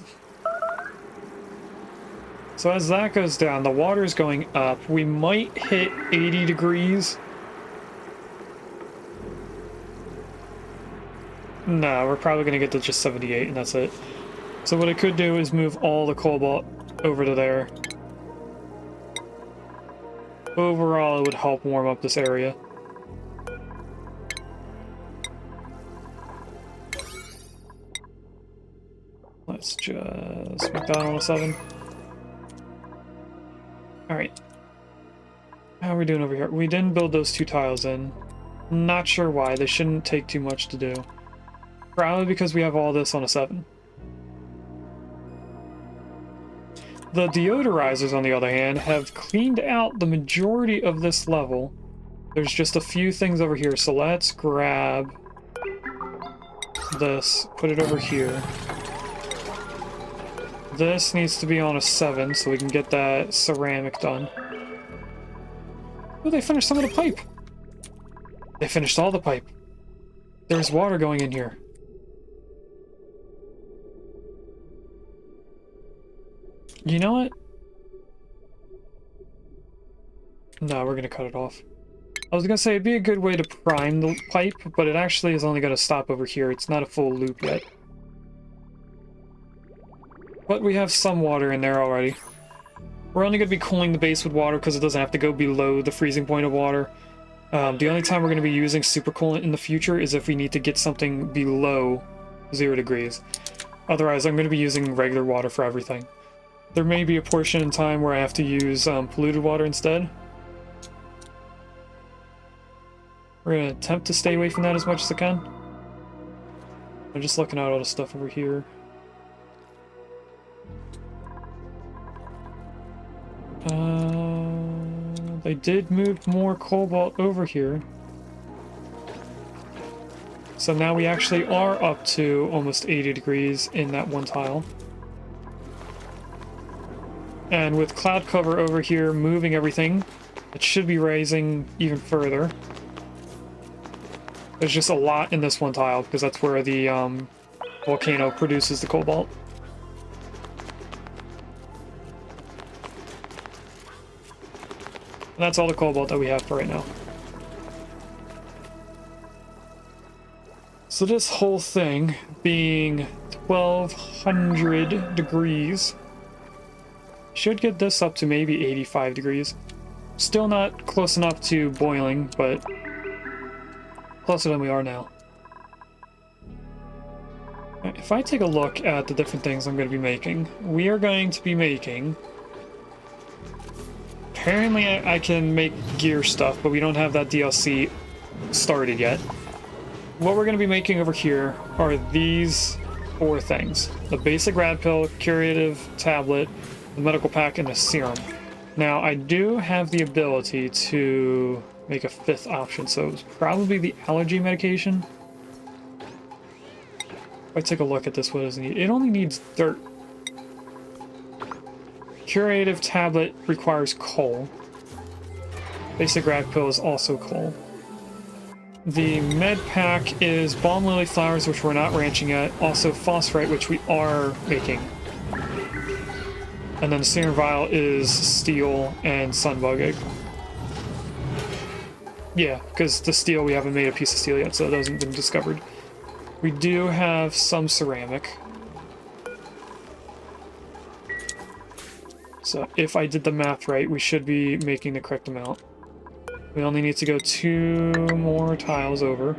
So as that goes down, the water is going up. We might hit 80 degrees. No, we're probably going to get to just 78, and that's it. So what I could do is move all the cobalt over to there. Overall, it would help warm up this area. Let's just make that on a 7. Alright. How are we doing over here? We didn't build those 2 tiles in. Not sure why. They shouldn't take too much to do. Probably because we have all this on a 7. The deodorizers, on the other hand, have cleaned out the majority of this level. There's just a few things over here, so let's grab this, put it over here. This needs to be on a 7 so we can get that ceramic done. Oh, they finished some of the pipe! They finished all the pipe. There's water going in here. You know what? No, we're gonna cut it off. I was gonna say it'd be a good way to prime the pipe, but it actually is only gonna stop over here. It's not a full loop yet. But we have some water in there already. We're only gonna be cooling the base with water because it doesn't have to go below the freezing point of water. The only time we're gonna be using supercoolant in the future is if we need to get something below 0 degrees. Otherwise, I'm gonna be using regular water for everything. There may be a portion in time where I have to use polluted water instead. We're going to attempt to stay away from that as much as I can. I'm just looking at all the stuff over here. They did move more cobalt over here. So now we actually are up to almost 80 degrees in that one tile. And with cloud cover over here moving everything, it should be rising even further. There's just a lot in this one tile because that's where the volcano produces the cobalt. And that's all the cobalt that we have for right now. So this whole thing being 1200 degrees should get this up to maybe 85 degrees. Still not close enough to boiling, but closer than we are now. If I take a look at the different things I'm going to be making, we are going to be making... Apparently I can make gear stuff, but we don't have that DLC started yet. What we're going to be making over here are these 4 things. The basic rad pill, curative tablet, the medical pack, and the serum. Now, I do have the ability to make a 5th option, so it's probably the allergy medication. If I take a look at this, what does it need? It only needs dirt. Curative tablet requires coal. Basic rad pill is also coal. The med pack is balm lily flowers, which we're not ranching yet. Also phosphorite, which we are making. And then the serum vial is steel and sunbug egg. Yeah, because the steel, we haven't made a piece of steel yet, so it hasn't been discovered. We do have some ceramic. So if I did the math right, we should be making the correct amount. We only need to go 2 more tiles over.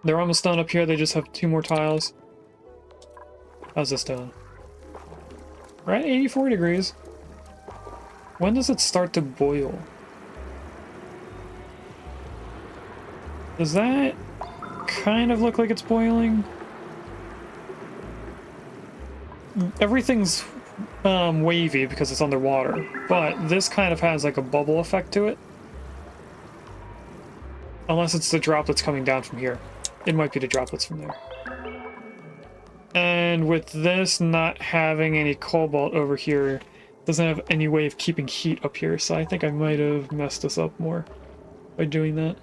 They're almost done up here. They just have 2 more tiles. How's this doing? We're at 84 degrees. When does it start to boil? Does that kind of look like it's boiling? Everything's wavy because it's underwater, but this kind of has like a bubble effect to it. Unless it's the droplets coming down from here. It might be the droplets from there. And with this not having any cobalt over here, doesn't have any way of keeping heat up here, so I think I might have messed this up more by doing that.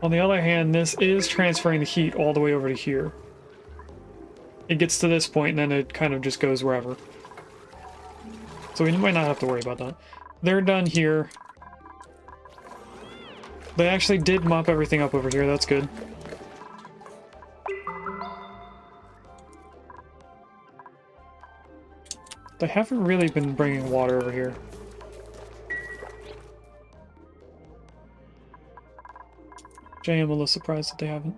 On the other hand, this is transferring the heat all the way over to here. It gets to this point and then it kind of just goes wherever. So we might not have to worry about that. They're done here. They actually did mop everything up over here, that's good. They haven't really been bringing water over here. Which I am a little surprised that they haven't.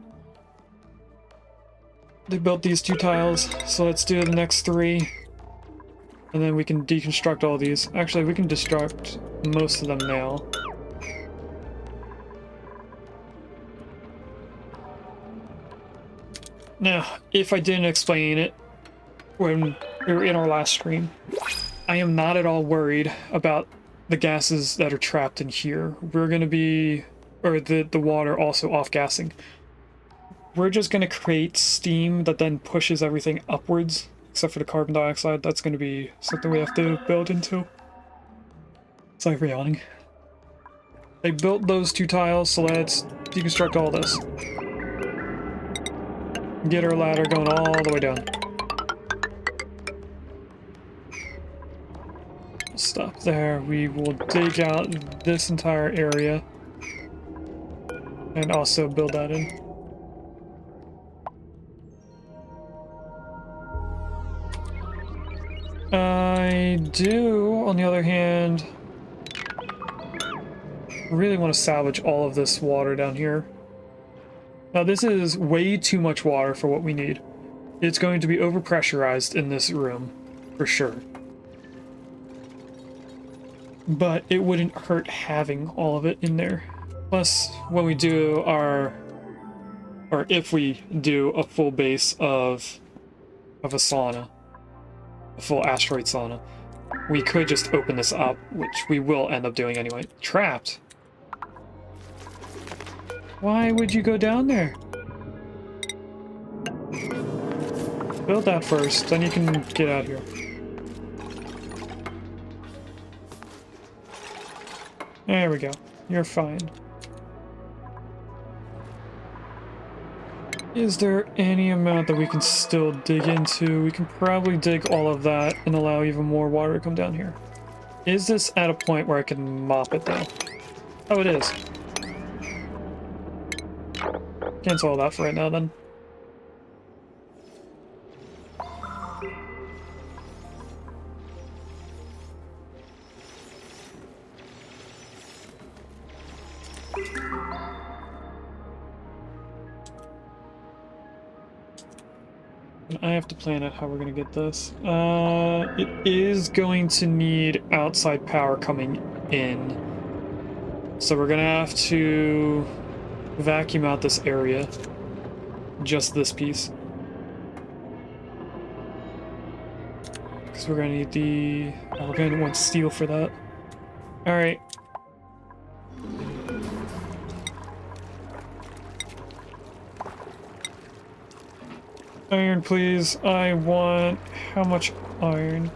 They built these 2 tiles, so let's do the next 3. And then we can deconstruct all these. Actually, we can destruct most of them now. Now, if I didn't explain it when we were in our last stream, I am not at all worried about the gases that are trapped in here. We're going to be, or the water also off-gassing. We're just going to create steam that then pushes everything upwards, except for the carbon dioxide. That's going to be something we have to build into. Sorry for yawning. They built those 2 tiles, so let's deconstruct all this. Get our ladder going all the way down. Stop there. We will dig out this entire area and also build that in. I do, on the other hand, really want to salvage all of this water down here. Now this is way too much water for what we need. It's going to be overpressurized in this room, for sure. But it wouldn't hurt having all of it in there. Plus, when we do our, or if we do a full base of a sauna, a full asteroid sauna, we could just open this up, which we will end up doing anyway. Trapped? Why would you go down there? Build that first, then you can get out here. There we go. You're fine. Is there any amount that we can still dig into? We can probably dig all of that and allow even more water to come down here. Is this at a point where I can mop it though? Oh, it is. Cancel all that for right now then. I have to plan out how we're going to get this. It is going to need outside power coming in. So we're going to have to vacuum out this area. Just this piece. Because we're going to need the... Oh, we're going to want steel for that. Alright. Iron, please. I want... How much iron?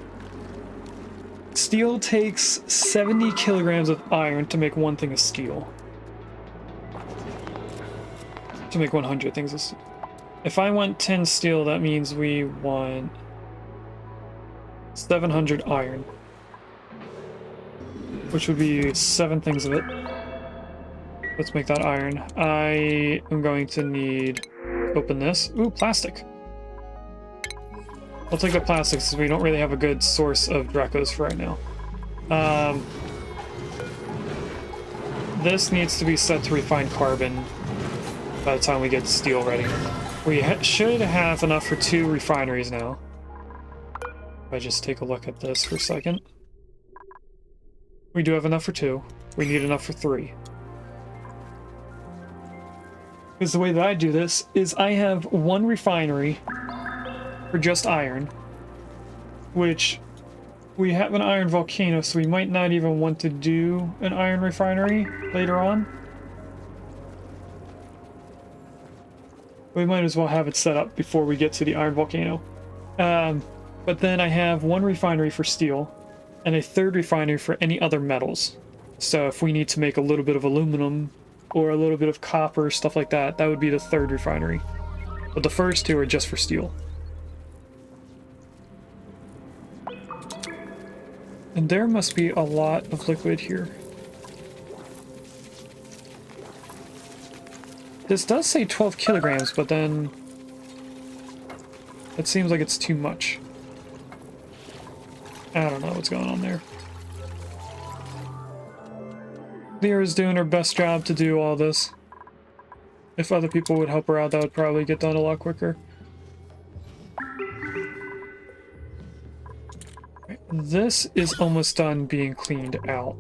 Steel takes 70 kilograms of iron to make 1 thing of steel. To make 100 things of steel. If I want 10 steel, that means we want 700 iron. Which would be 7 things of it. Let's make that iron. I am going to need... Open this. Ooh, plastic. I'll take the plastic since we don't really have a good source of Dracos for right now. this needs to be set to refined carbon by the time we get steel ready. We should have enough for 2 refineries now. If I just take a look at this for a second. We do have enough for 2. We need enough for 3. Because the way that I do this is I have 1 refinery for just iron, which we have an iron volcano, so we might not even want to do an iron refinery later on. We might as well have it set up before we get to the iron volcano. But then I have 1 refinery for steel and a 3rd refinery for any other metals. So if we need to make a little bit of aluminum or a little bit of copper, stuff like that, that would be the 3rd refinery. But the first 2 are just for steel. And there must be a lot of liquid here. This does say 12 kilograms, but then it seems like it's too much. I don't know what's going on there. Lyra's doing her best job to do all this. If other people would help her out, that would probably get done a lot quicker. This is almost done being cleaned out.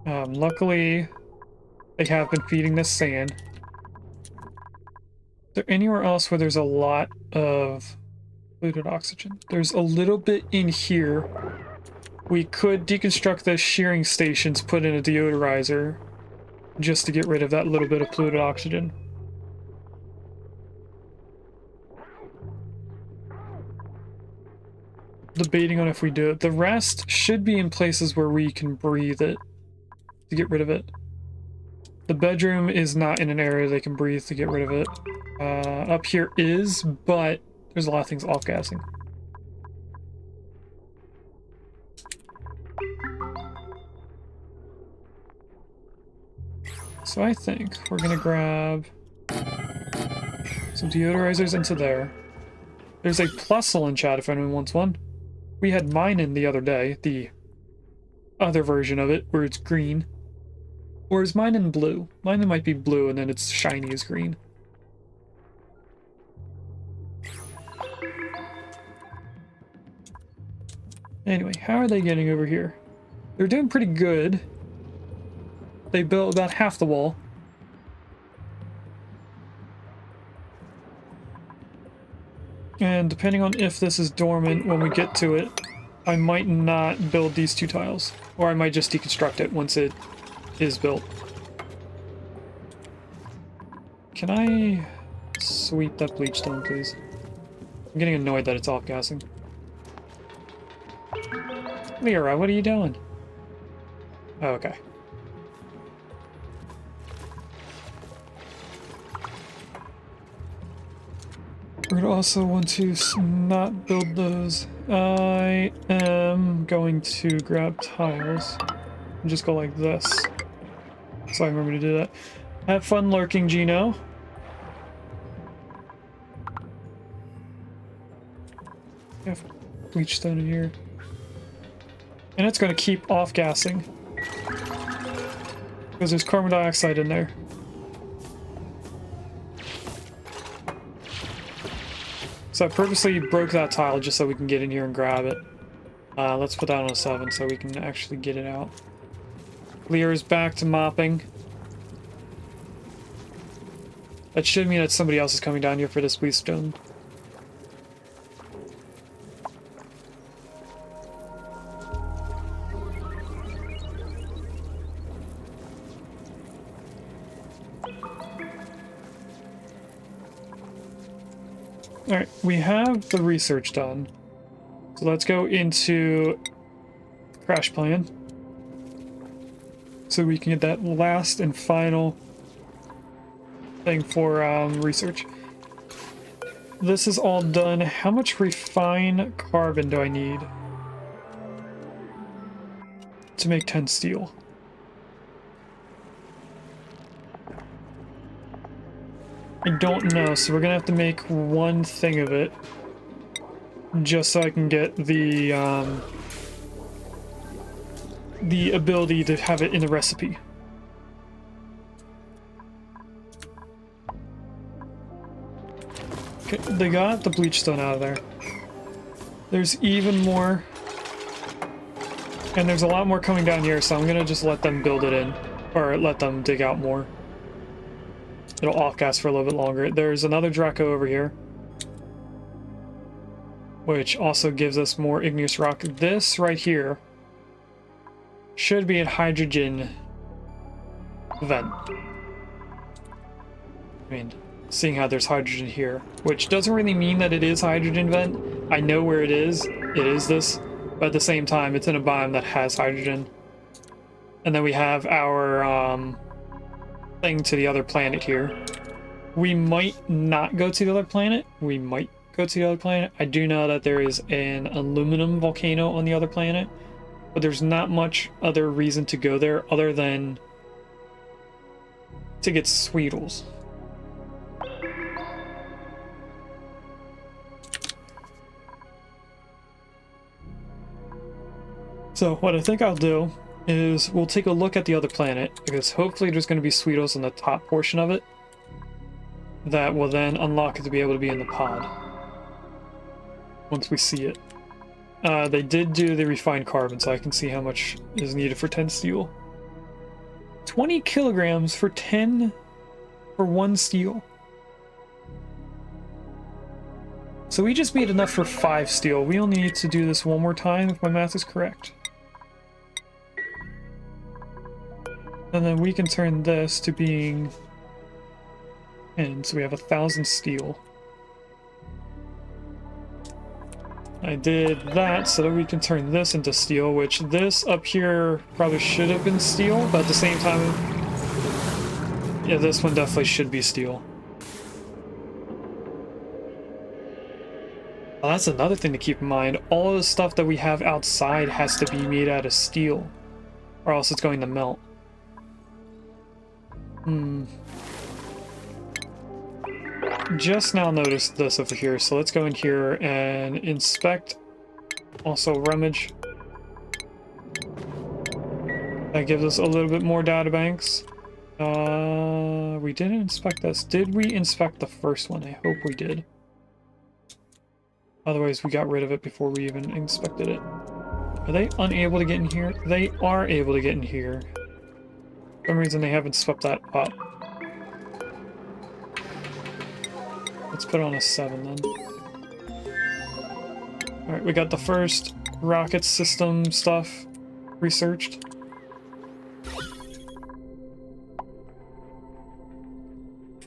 Luckily, they have been feeding this sand. Is there anywhere else where there's a lot of polluted oxygen? There's a little bit in here. We could deconstruct the shearing stations, put in a deodorizer, just to get rid of that little bit of polluted oxygen. Debating on if we do it. The rest should be in places where we can breathe it to get rid of it. The bedroom is not in an area they can breathe to get rid of it. Up here is, but there's a lot of things off-gassing. So I think we're gonna grab some deodorizers into there. There's a plusle in chat if anyone wants one. We had mine in the other day, the other version of it, where it's green. Or is mine in blue? Mine might be blue and then it's shiny as green. Anyway, how are they getting over here? They're doing pretty good. They built about half the wall. And depending on if this is dormant when we get to it, I might not build these 2 tiles. Or I might just deconstruct it once it is built. Can I sweep that bleach stone, please? I'm getting annoyed that it's off-gassing. Lyra, what are you doing? Oh, okay. We're gonna also want to not build those. I am going to grab tiles and just go like this. So I remember to do that. Have fun lurking, Gino. I have bleach stone in here. And it's going to keep off-gassing. Because there's carbon dioxide in there. So I purposely broke that tile just so we can get in here and grab it. Let's put that on a 7 so we can actually get it out. Lyra's back to mopping. That should mean that somebody else is coming down here for this bleach stone. Alright, we have the research done. So let's go into crash plan. So we can get that last and final thing for research. This is all done. How much refined carbon do I need to make 10 steel? I don't know, so we're gonna have to make 1 thing of it just so I can get the ability to have it in the recipe. Okay, they got the bleach stone out of there. There's even more. And there's a lot more coming down here, so I'm gonna just let them build it in. Or let them dig out more. It'll off-gas for a little bit longer. There's another Draco over here, which also gives us more igneous rock. This right here should be a hydrogen vent. I mean, seeing how there's hydrogen here, which doesn't really mean that it is hydrogen vent. I know where it is. It is this. But at the same time, it's in a biome that has hydrogen. And then we have our thing to the other planet here. We might not go to the other planet. We might go to the other planet. I do know that there is an aluminum volcano on the other planet. But there's not much other reason to go there other than to get Sweetles. So what I think I'll do is we'll take a look at the other planet, because hopefully there's going to be Sweetles in the top portion of it that will then unlock it to be able to be in the pod once we see it. They did do the refined carbon, so I can see how much is needed for 10 steel. 20 kilograms for 1 steel. So we just made enough for 5 steel. We only need to do this one more time if my math is correct. And then we can turn this to being 10, so we have 1,000 steel. I did that so that we can turn this into steel, which this up here probably should have been steel, but at the same time, yeah, this one definitely should be steel. Well, that's another thing to keep in mind. All of the stuff that we have outside has to be made out of steel, or else it's going to melt. Just now noticed this over here, so let's go in here and inspect. Also rummage. That gives us a little bit more data banks. We didn't inspect this. Did we inspect the first one? I hope we did. Otherwise, we got rid of it before we even inspected it. Are they unable to get in here? They are able to get in here. For some reason, they haven't swept that up. Let's put it on a 7 then. Alright, we got the first rocket system stuff researched.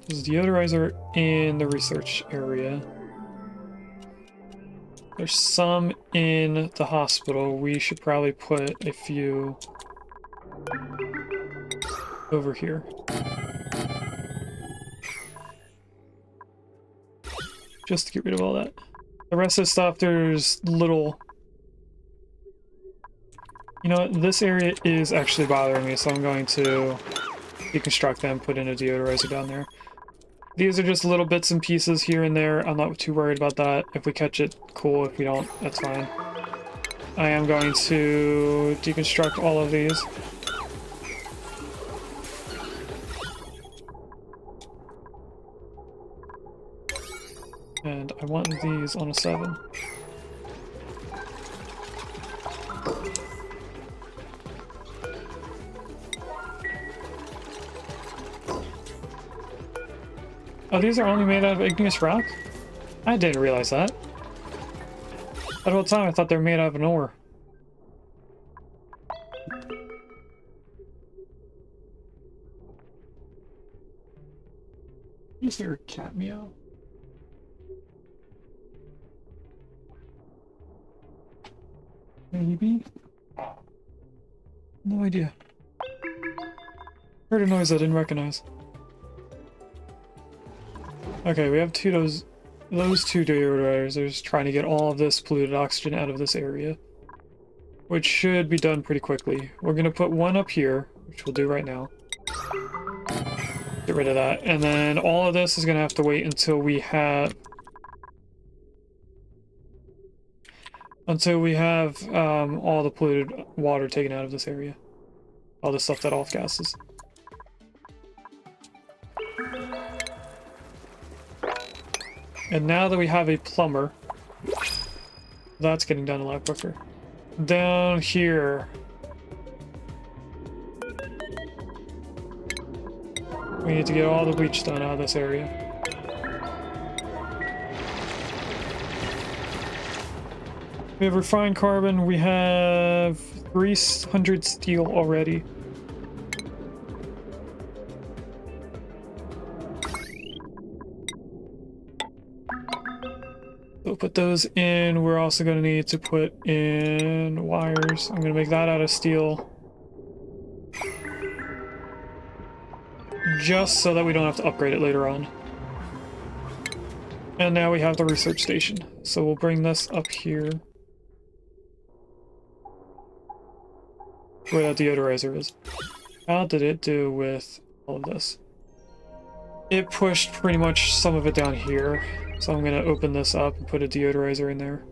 There's a deodorizer in the research area. There's some in the hospital. We should probably put a few over here. Just to get rid of all that. The rest of the stuff, there's little... You know what? This area is actually bothering me, so I'm going to deconstruct them, put in a deodorizer down there. These are just little bits and pieces here and there. I'm not too worried about that. If we catch it, cool. If we don't, that's fine. I am going to deconstruct all of these. And I want these on a 7. Oh, these are only made out of igneous rock? I didn't realize that. That whole time I thought they were made out of an ore. You hear a cat meow? Maybe? No idea. Heard a noise I didn't recognize. Okay, we have those two deodorizers trying to get all of this polluted oxygen out of this area, which should be done pretty quickly. We're gonna put one up here, which we'll do right now. Get rid of that, and then all of this is gonna have to wait until we have all the polluted water taken out of this area, all the stuff that off gases. And now that we have a plumber, that's getting done a lot quicker. Down here, we need to get all the bleach done out of this area. We have refined carbon. We have 300 steel already. We'll put those in. We're also going to need to put in wires. I'm going to make that out of steel. Just so that we don't have to upgrade it later on. And now we have the research station. So we'll bring this up here. Where that deodorizer is. How did it do with all of this? It pushed pretty much some of it down here. So I'm going to open this up and put a deodorizer in there.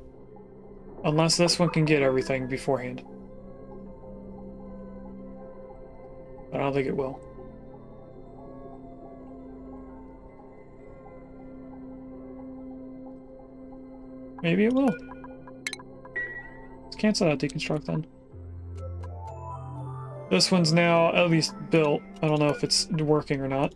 Unless this one can get everything beforehand. But I don't think it will. Maybe it will. Let's cancel that deconstruct then. This one's now at least built. I don't know if it's working or not.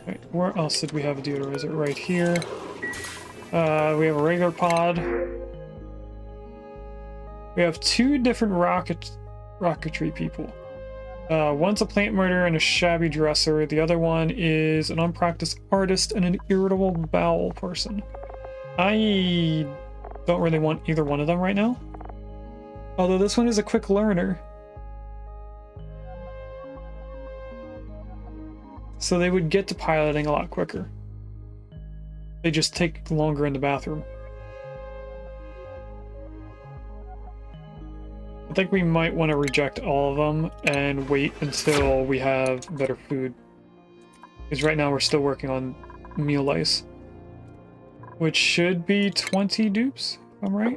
Right, where else did we have a deodorizer? Right here. We have a regular pod. We have two different rocketry people. One's a plant murderer and a shabby dresser. The other one is an unpracticed artist and an irritable bowel person. I don't really want either one of them right now. Although this one is a quick learner. So they would get to piloting a lot quicker. They just take longer in the bathroom. I think we might want to reject all of them and wait until we have better food. Because right now we're still working on meal lice. Which should be 20 dupes, if I'm right.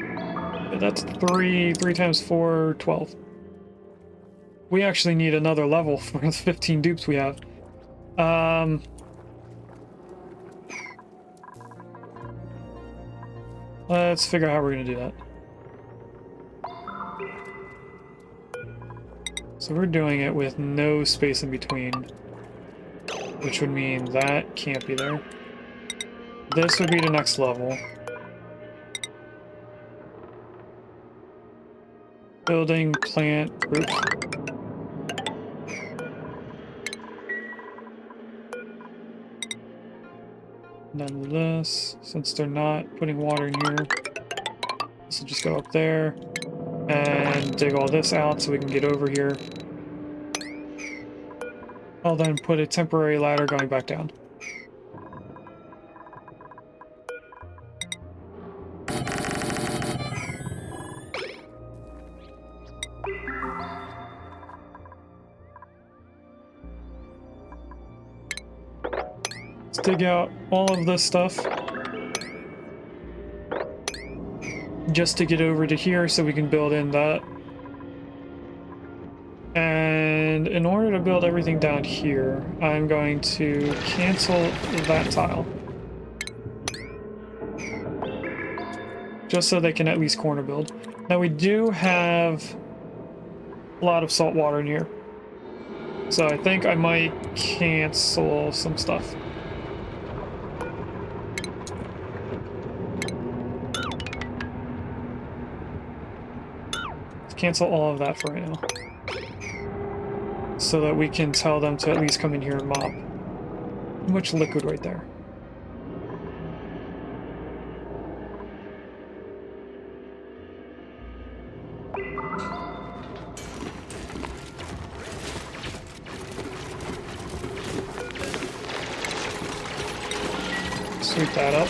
Yeah, that's 3 times 4, 12. We actually need another level for the 15 dupes we have. Let's figure out how we're gonna do that. So we're doing it with no space in between, which would mean that can't be there. This would be the next level. Building, plant, group. Then this, since they're not putting water in here, this will just go up there and dig all this out so we can get over here. I'll then put a temporary ladder going back down. Dig out all of this stuff just to get over to here so we can build in that. And in order to build everything down here, I'm going to cancel that tile. Just so they can at least corner build. Now we do have a lot of salt water in here. So I think I might cancel some stuff. Cancel all of that for right now. So that we can tell them to at least come in here and mop. Too much liquid right there. Sweep that up.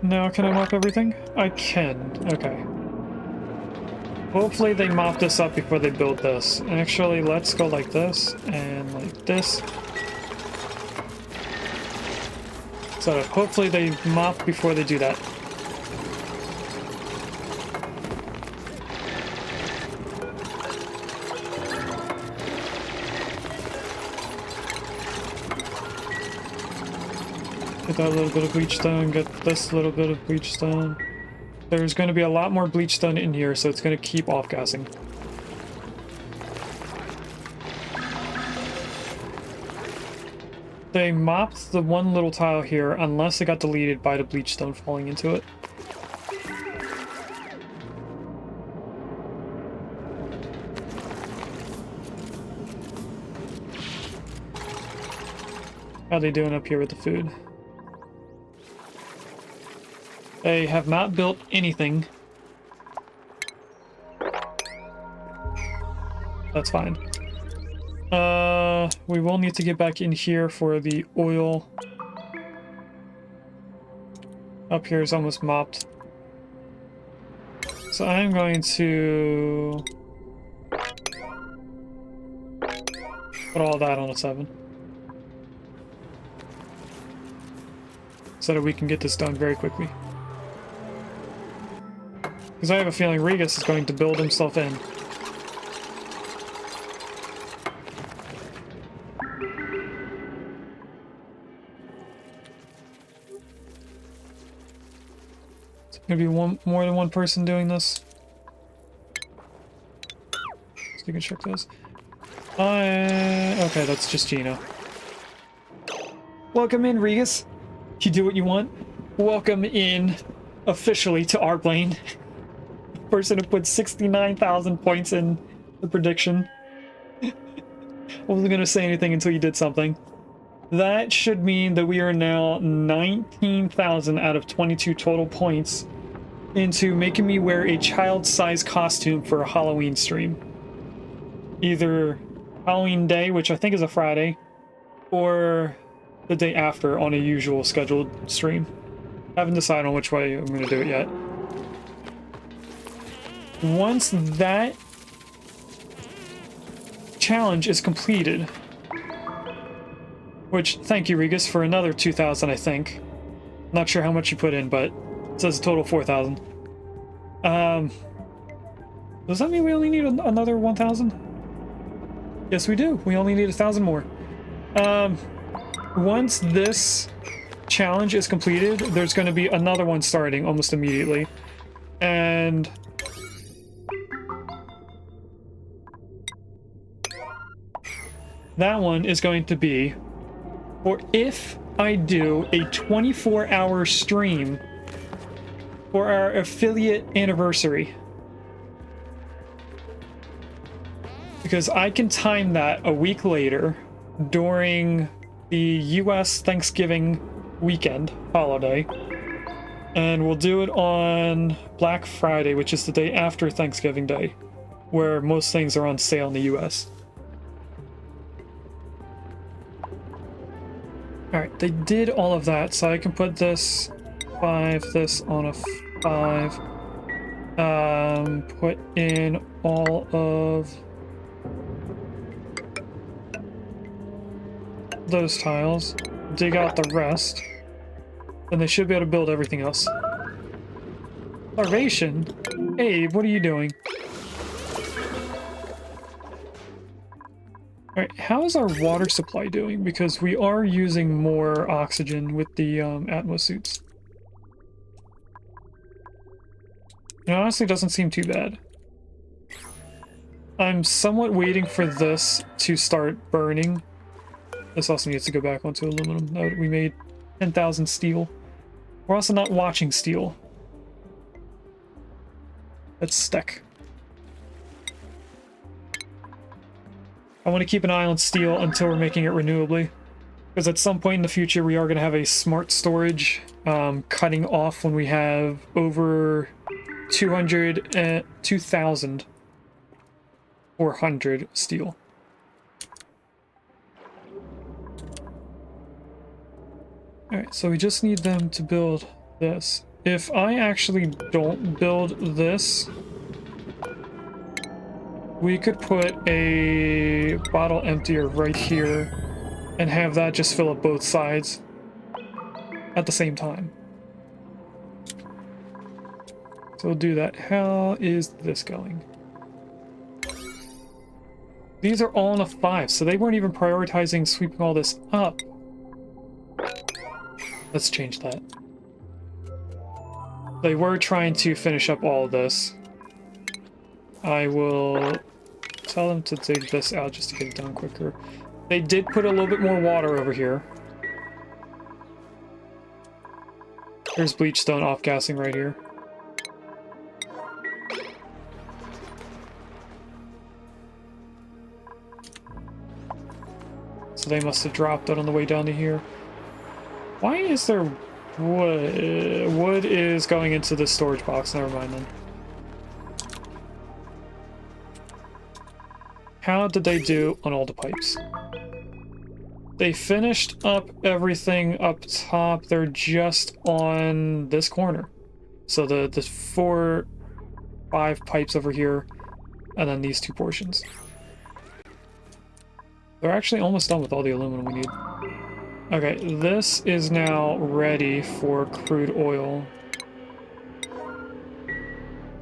Now can I mop everything? I can. Okay. Hopefully they mop this up before they build this. Actually, let's go like this and like this. So hopefully they mop before they do that. Get that little bit of bleach stone, get this little bit of bleach stone. There's going to be a lot more bleach stone in here, so it's going to keep off-gassing. They mopped the one little tile here, unless it got deleted by the bleach stone falling into it. How are they doing up here with the food? They have not built anything. That's fine. We will need to get back in here for the oil. Up here is almost mopped. So I'm going to put all that on a 7. So that we can get this done very quickly. Because I have a feeling Regus is going to build himself in. It's going to be more than one person doing this. So you can check those. Okay, that's just Gino. Welcome in, Regus. You do what you want. Welcome in officially to our plane. Person who put 69,000 points in the prediction. I wasn't going to say anything until you did something. That should mean that we are now 19,000 out of 22 total points into making me wear a child-sized costume for a Halloween stream. Either Halloween day, which I think is a Friday, or the day after on a usual scheduled stream. Haven't decided on which way I'm going to do it yet. Once that challenge is completed, which, thank you, Regus, for another 2,000, I think. Not sure how much you put in, but it says a total 4,000. Does that mean we only need another 1,000? Yes, we do. We only need 1,000 more. Once this challenge is completed, there's going to be another one starting almost immediately. And that one is going to be, or if I do a 24-hour stream for our affiliate anniversary. Because I can time that a week later during the US Thanksgiving weekend holiday. And we'll do it on Black Friday, which is the day after Thanksgiving Day, where most things are on sale in the US. Alright, they did all of that, so I can put this 5, this on a 5. Put in all of those tiles, dig out the rest, then they should be able to build everything else. Starvation? Abe, what are you doing? Alright, how is our water supply doing? Because we are using more oxygen with the Atmos suits. It honestly doesn't seem too bad. I'm somewhat waiting for this to start burning. This also needs to go back onto aluminum. No, we made 10,000 steel. We're also not watching steel. That's stuck. I want to keep an eye on steel until we're making it renewably. Because at some point in the future, we are going to have a smart storage cutting off when we have over 2,400 steel. Alright, so we just need them to build this. If I actually don't build this, we could put a bottle emptier right here and have that just fill up both sides. at the same time. So we'll do that. How is this going? These are all in a 5, so they weren't even prioritizing sweeping all this up. Let's change that. They were trying to finish up all of this. I will tell them to dig this out just to get it done quicker. They did put a little bit more water over here. There's bleach stone off-gassing right here. So they must have dropped it on the way down to here. Why is there wood? Wood is going into the storage box. Never mind then. How did they do on all the pipes? They finished up everything up top. They're just on this corner. So the 4, 5 pipes over here, and then these 2 portions. They're actually almost done with all the aluminum we need. Okay, this is now ready for crude oil.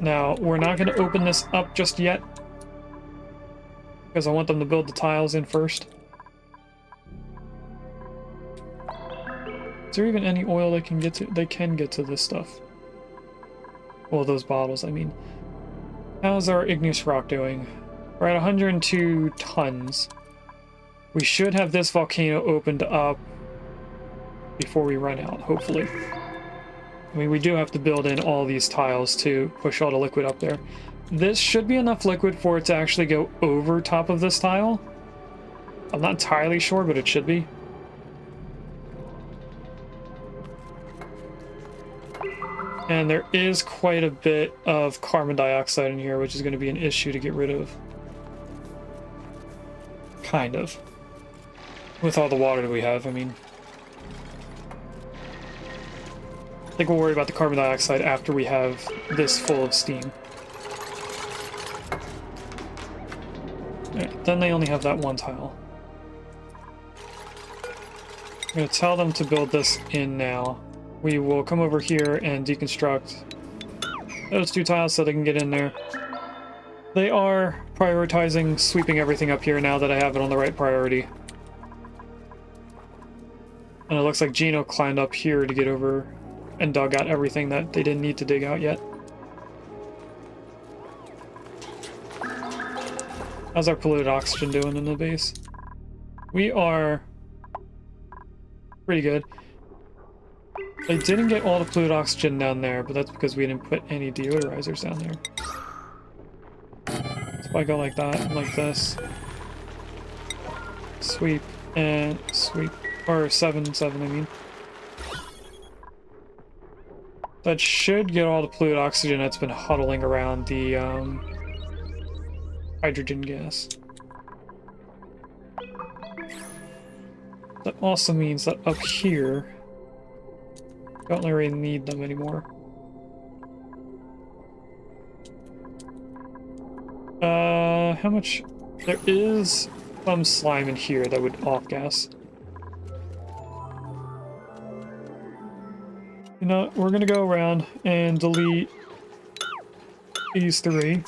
Now, we're not going to open this up just yet, because I want them to build the tiles in first. Is there even any oil they can get to? They can get to this stuff. Well, those bottles, I mean. How's our igneous rock doing? We're at 102 tons. We should have this volcano opened up before we run out, hopefully. I mean, we do have to build in all these tiles to push all the liquid up there. This should be enough liquid for it to actually go over top of this tile. I'm not entirely sure, but it should be. And there is quite a bit of carbon dioxide in here, which is going to be an issue to get rid of. Kind of. With all the water that we have, I mean. I think we'll worry about the carbon dioxide after we have this full of steam. Right, then they only have that one tile. I'm going to tell them to build this in now. We will come over here and deconstruct those 2 tiles so they can get in there. They are prioritizing sweeping everything up here now that I have it on the right priority. And it looks like Gino climbed up here to get over and dug out everything that they didn't need to dig out yet. How's our polluted oxygen doing in the base? We are pretty good. They didn't get all the polluted oxygen down there, but that's because we didn't put any deodorizers down there. So if I go like that, and like this, sweep, and sweep, or 7, I mean. That should get all the polluted oxygen that's been huddling around the hydrogen gas. That also means that up here, don't really need them anymore. How much? There is some slime in here that would off-gas. You know, we're gonna go around and delete these 3.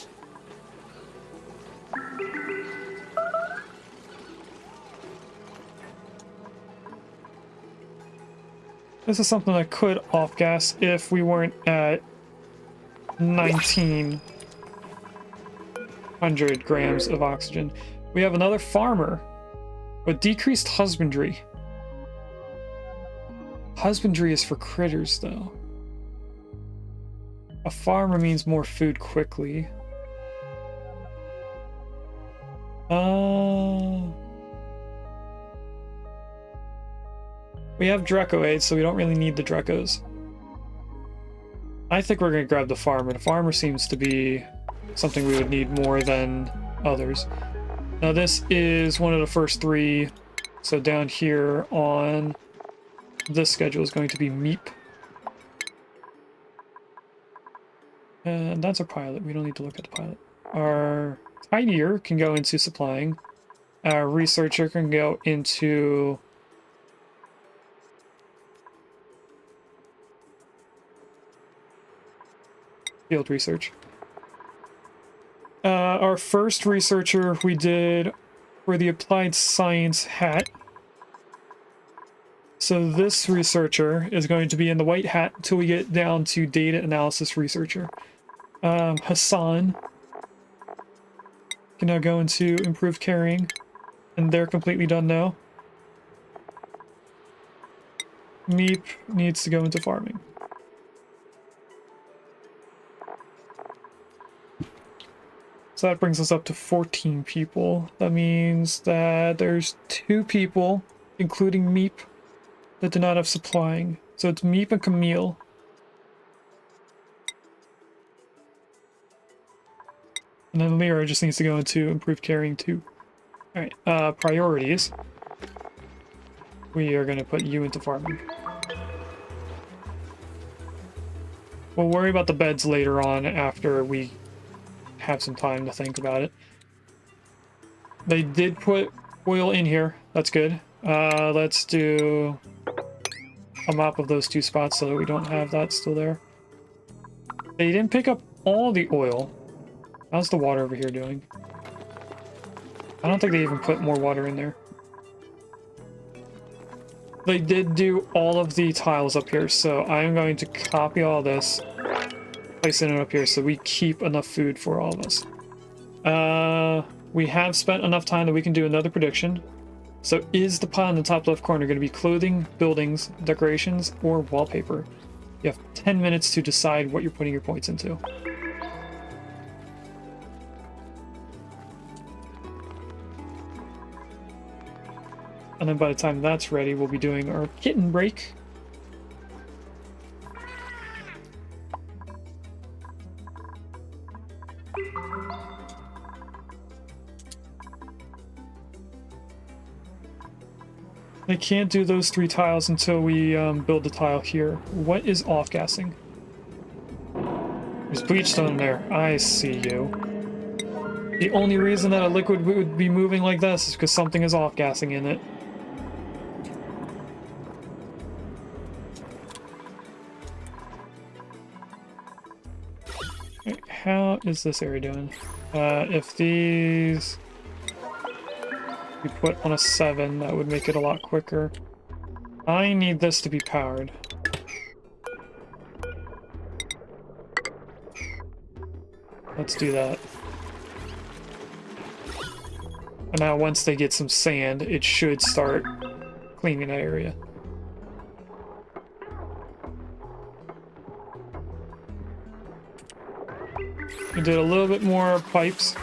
This is something that could off-gas if we weren't at 1900 grams of oxygen. We have another farmer with decreased husbandry. Husbandry is for critters, though. A farmer means more food quickly. We have Dracoades, so we don't really need the Dracos. I think we're going to grab the farmer. The farmer seems to be something we would need more than others. Now this is one of the first 3, so down here on this schedule is going to be Meep. And that's our pilot. We don't need to look at the pilot. Our tidier can go into supplying. Our researcher can go into field research. Our first researcher we did for the applied science hat. So this researcher is going to be in the white hat until we get down to data analysis researcher. Hassan can now go into improved carrying, and they're completely done now. Meep needs to go into farming. So that brings us up to 14 people. That means that there's 2 people, including Meep, that do not have supplying. So it's Meep and Camille. And then Lyra just needs to go into improved carrying too. Alright, priorities. We are going to put you into farming. We'll worry about the beds later on after we have some time to think about it. They did put oil in here. That's good. Let's do a map of those 2 spots so that we don't have that still there. They didn't pick up all the oil. How's the water over here doing? I don't think they even put more water in there. They did do all of the tiles up here, so I'm going to copy all this, place it up here so we keep enough food for all of us. We have spent enough time that we can do another prediction. So is the pile in the top left corner going to be clothing, buildings, decorations, or wallpaper? You have 10 minutes to decide what you're putting your points into. And then by the time that's ready, we'll be doing our kitten break. I can't do those 3 tiles until we build the tile here. What is off-gassing? There's bleachstone there. I see you. The only reason that a liquid would be moving like this is because something is off-gassing in it. Right, how is this area doing? If these... we put on a 7, that would make it a lot quicker. I need this to be powered. Let's do that. And now once they get some sand, it should start cleaning that area. We did a little bit more pipes.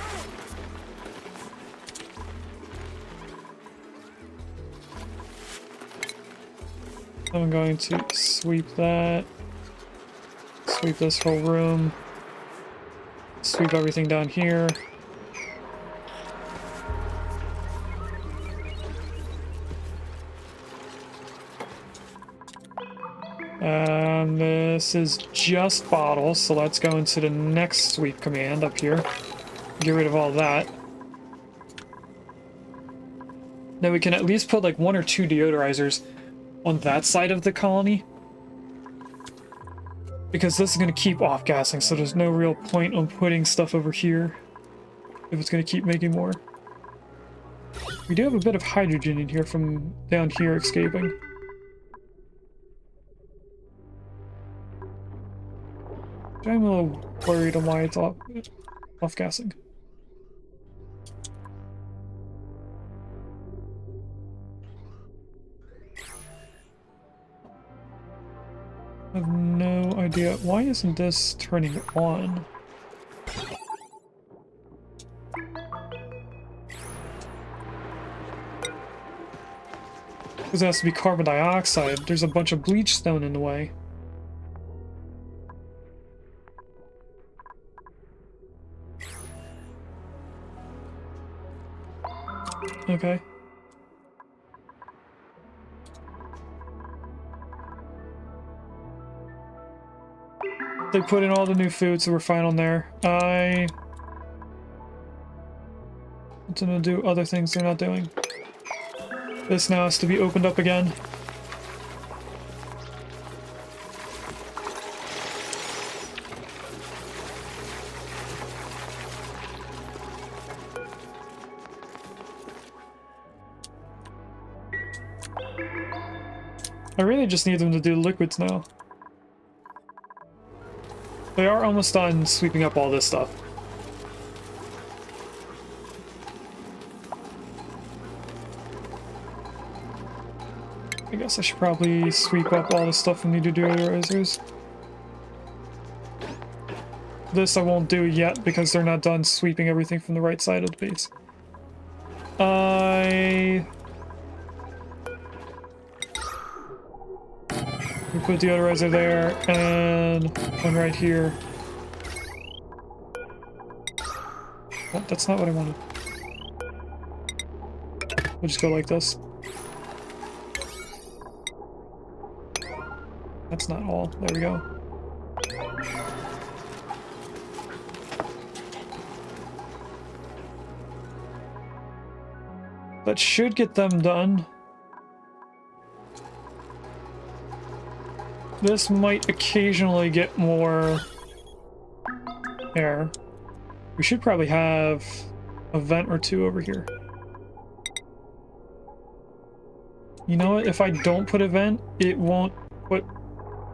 I'm going to sweep that, sweep this whole room, sweep everything down here. This is just bottles, so let's go into the next sweep command up here. Get rid of all that. Now we can at least put like 1 or 2 deodorizers on that side of the colony, because this is going to keep off-gassing, so there's no real point on putting stuff over here if it's going to keep making more. We do have a bit of hydrogen in here from down here escaping. I'm a little worried on why it's off-gassing. I have no idea. Why isn't this turning on? Because it has to be carbon dioxide. There's a bunch of bleach stone in the way. Okay. They put in all the new food, so we're fine on there. I'm gonna do other things they're not doing. This now has to be opened up again. I really just need them to do liquids now. They are almost done sweeping up all this stuff. I guess I should probably sweep up all the stuff we need to do deodorizers. This I won't do yet because they're not done sweeping everything from the right side of the base. We put deodorizer there and one right here. Oh, that's not what I wanted. We'll just go like this. That's not all. There we go. That should get them done. This might occasionally get more air. We should probably have a vent or two over here. You know what? If I don't put a vent, it won't put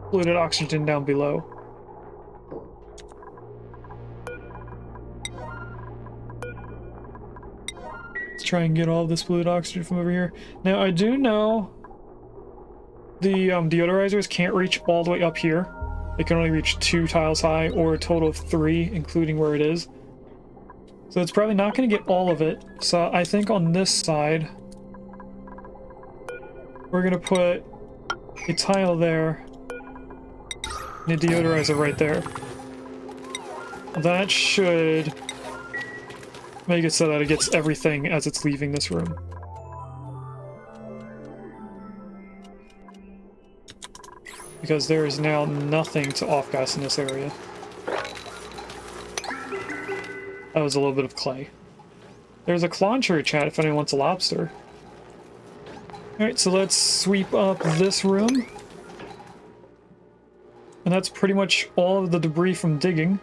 polluted oxygen down below. Let's try and get all of this polluted oxygen from over here. Now, I do know the deodorizers can't reach all the way up here. They can only reach 2 tiles high, or a total of 3, including where it is. So it's probably not going to get all of it. So I think on this side, we're going to put a tile there and a deodorizer right there. That should make it so that it gets everything as it's leaving this room. Because there is now nothing to off-gas in this area. That was a little bit of clay. There's a launcher chat if anyone wants a lobster. Alright, so let's sweep up this room. And that's pretty much all of the debris from digging.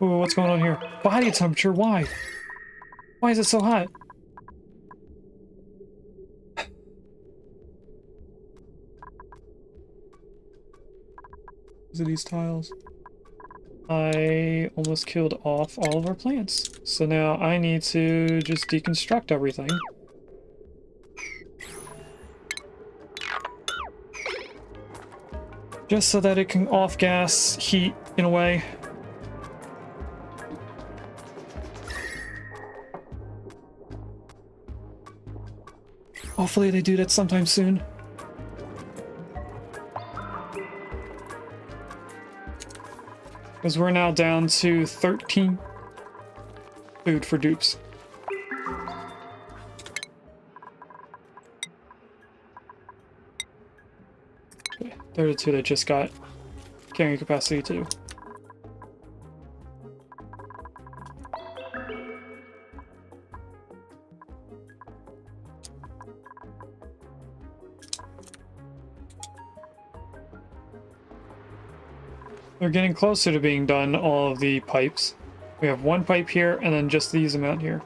Ooh, what's going on here? Body temperature, why? Why is it so hot? These are these tiles. I almost killed off all of our plants. So now I need to just deconstruct everything. Just so that it can off-gas heat in a way. Hopefully they do that sometime soon. Because we're now down to 13 food for dupes. Okay, there are the 2 that just got carrying capacity too. We're getting closer to being done, all of the pipes. We have 1 pipe here, and then just these amount here.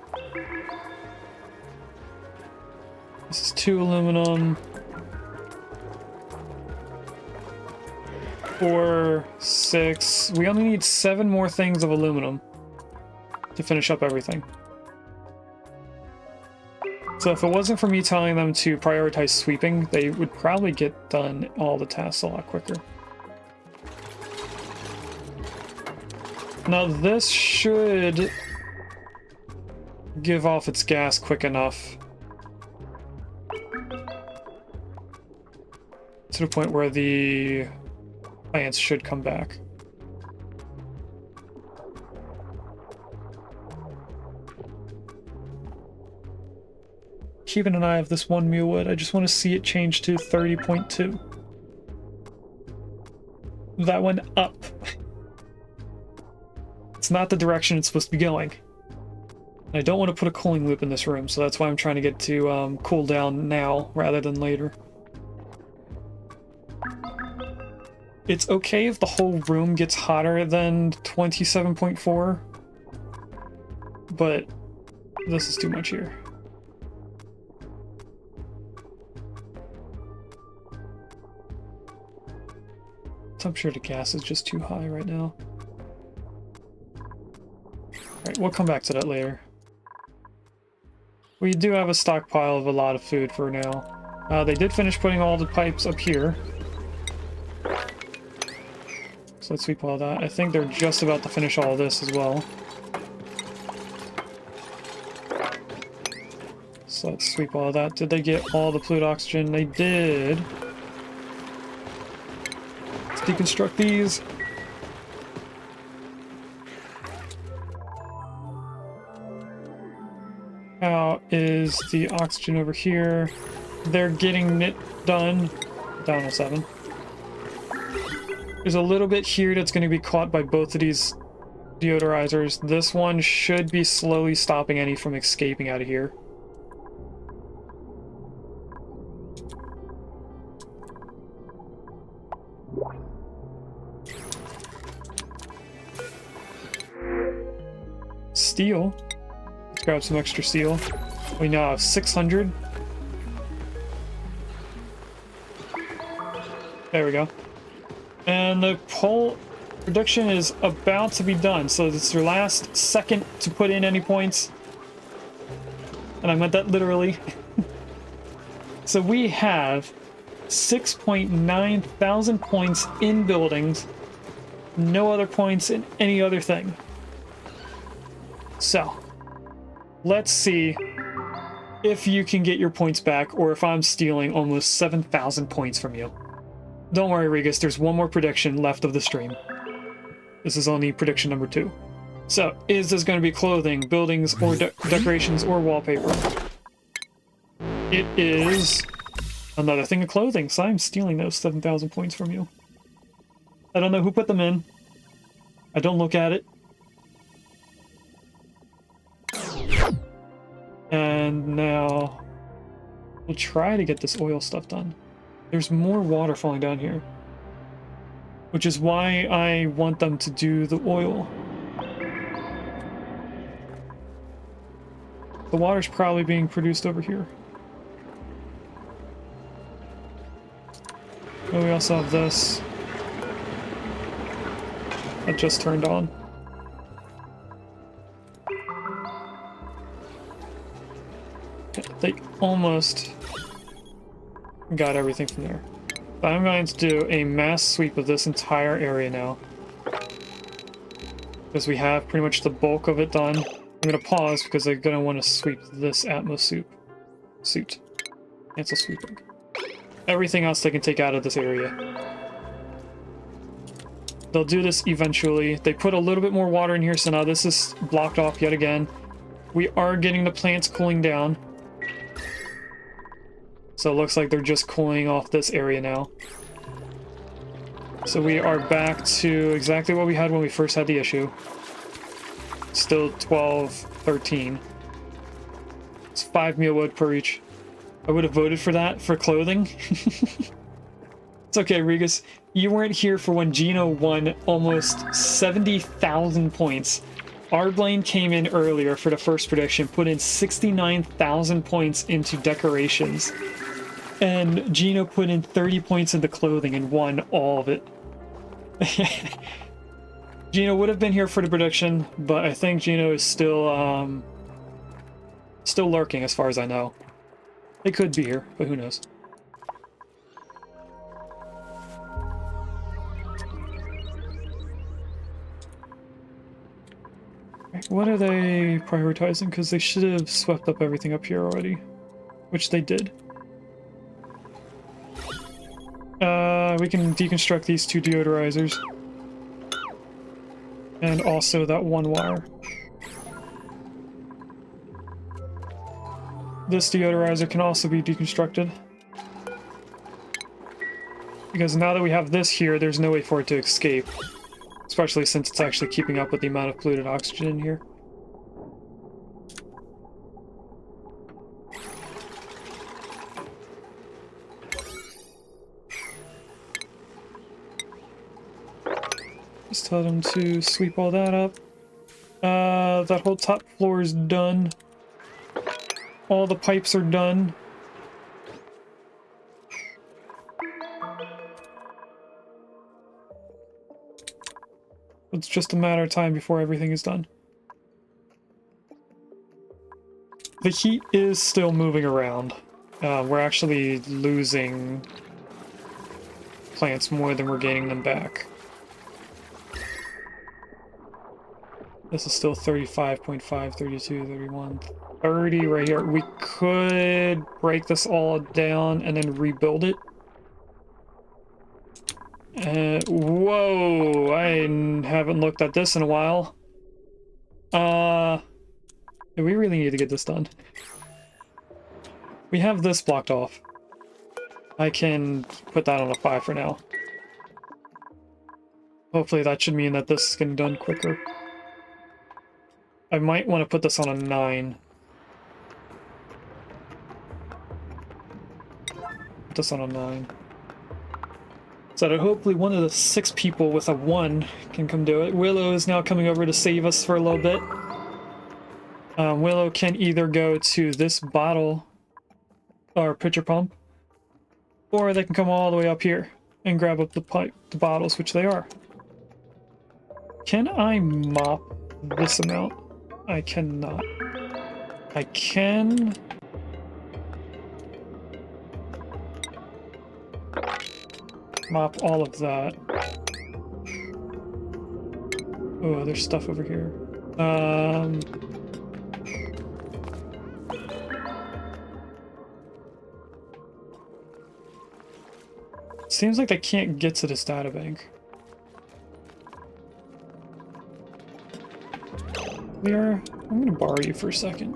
This is 2 aluminum. 4, 6. We only need 7 more things of aluminum to finish up everything. So if it wasn't for me telling them to prioritize sweeping, they would probably get done all the tasks a lot quicker. Now this should give off its gas quick enough to the point where the plants should come back. Keeping an eye of this 1 mulewood, I just want to see it change to 30.2. That went up. It's not the direction it's supposed to be going. I don't want to put a cooling loop in this room, so that's why I'm trying to get to cool down now rather than later. It's okay if the whole room gets hotter than 27.4, but this is too much here. Temperature to gas is just too high right now. Alright, we'll come back to that later. We do have a stockpile of a lot of food for now. They did finish putting all the pipes up here. So let's sweep all that. I think they're just about to finish all this as well. So let's sweep all that. Did they get all the fluid oxygen? They did. Let's deconstruct these. How is the oxygen over here? They're getting it done. Down to 7. There's a little bit here that's going to be caught by both of these deodorizers. This one should be slowly stopping any from escaping out of here. Steel. Let's grab some extra steel. We now have 600. There we go. And the pole production is about to be done, so it's your last second to put in any points. And I meant that literally. So we have 6.9 thousand points in buildings, no other points in any other thing. So, let's see if you can get your points back, or if I'm stealing almost 7,000 points from you. Don't worry, Regis, there's one more prediction left of the stream. This is only prediction number 2. So, is this going to be clothing, buildings, or decorations, or wallpaper? It is another thing of clothing, so I'm stealing those 7,000 points from you. I don't know who put them in. I don't look at it. And now we'll try to get this oil stuff done. There's more water falling down here, which is why I want them to do the oil. The water's probably being produced over here. Oh, we also have this. That just turned on. They almost got everything from there. But I'm going to do a mass sweep of this entire area now, because we have pretty much the bulk of it done. I'm going to pause because I'm going to want to sweep this Atmos suit. Cancel sweeping. Everything else they can take out of this area. They'll do this eventually. They put a little bit more water in here, so now this is blocked off yet again. We are getting the plants cooling down. So it looks like they're just cooling off this area now. So we are back to exactly what we had when we first had the issue. Still 12, 13. It's 5 meal wood per each. I would have voted for that for clothing. It's okay, Regis. You weren't here for when Gino won almost 70,000 points. Arblaine came in earlier for the first prediction, put in 69,000 points into decorations. And Gino put in 30 points into clothing and won all of it. Gino would have been here for the prediction, but I think Gino is still lurking as far as I know. They could be here, but who knows. What are they prioritizing? Because they should have swept up everything up here already, which they did. We can deconstruct these 2 deodorizers. And also that 1 wire. This deodorizer can also be deconstructed. Because now that we have this here, there's no way for it to escape. Especially since it's actually keeping up with the amount of polluted oxygen in here. Just tell them to sweep all that up. That whole top floor is done. All the pipes are done. It's just a matter of time before everything is done. The heat is still moving around. We're actually losing plants more than we're gaining them back. This is still 35.5, 32, 31, 30 right here. We could break this all down and then rebuild it. Whoa, I haven't looked at this in a while. We really need to get this done. We have this blocked off. I can put that on a 5 for now. Hopefully that should mean that this is getting done quicker. I might want to put this on a 9. Put this on a 9. So that hopefully one of the 6 people with a 1 can come do it. Willow is now coming over to save us for a little bit. Willow can either go to this bottle or pitcher pump, or they can come all the way up here and grab up the bottles, which they are. Can I mop this amount? I cannot. I can... mop all of that. Oh, there's stuff over here. Seems like I can't get to this data bank. I'm gonna borrow you for a second.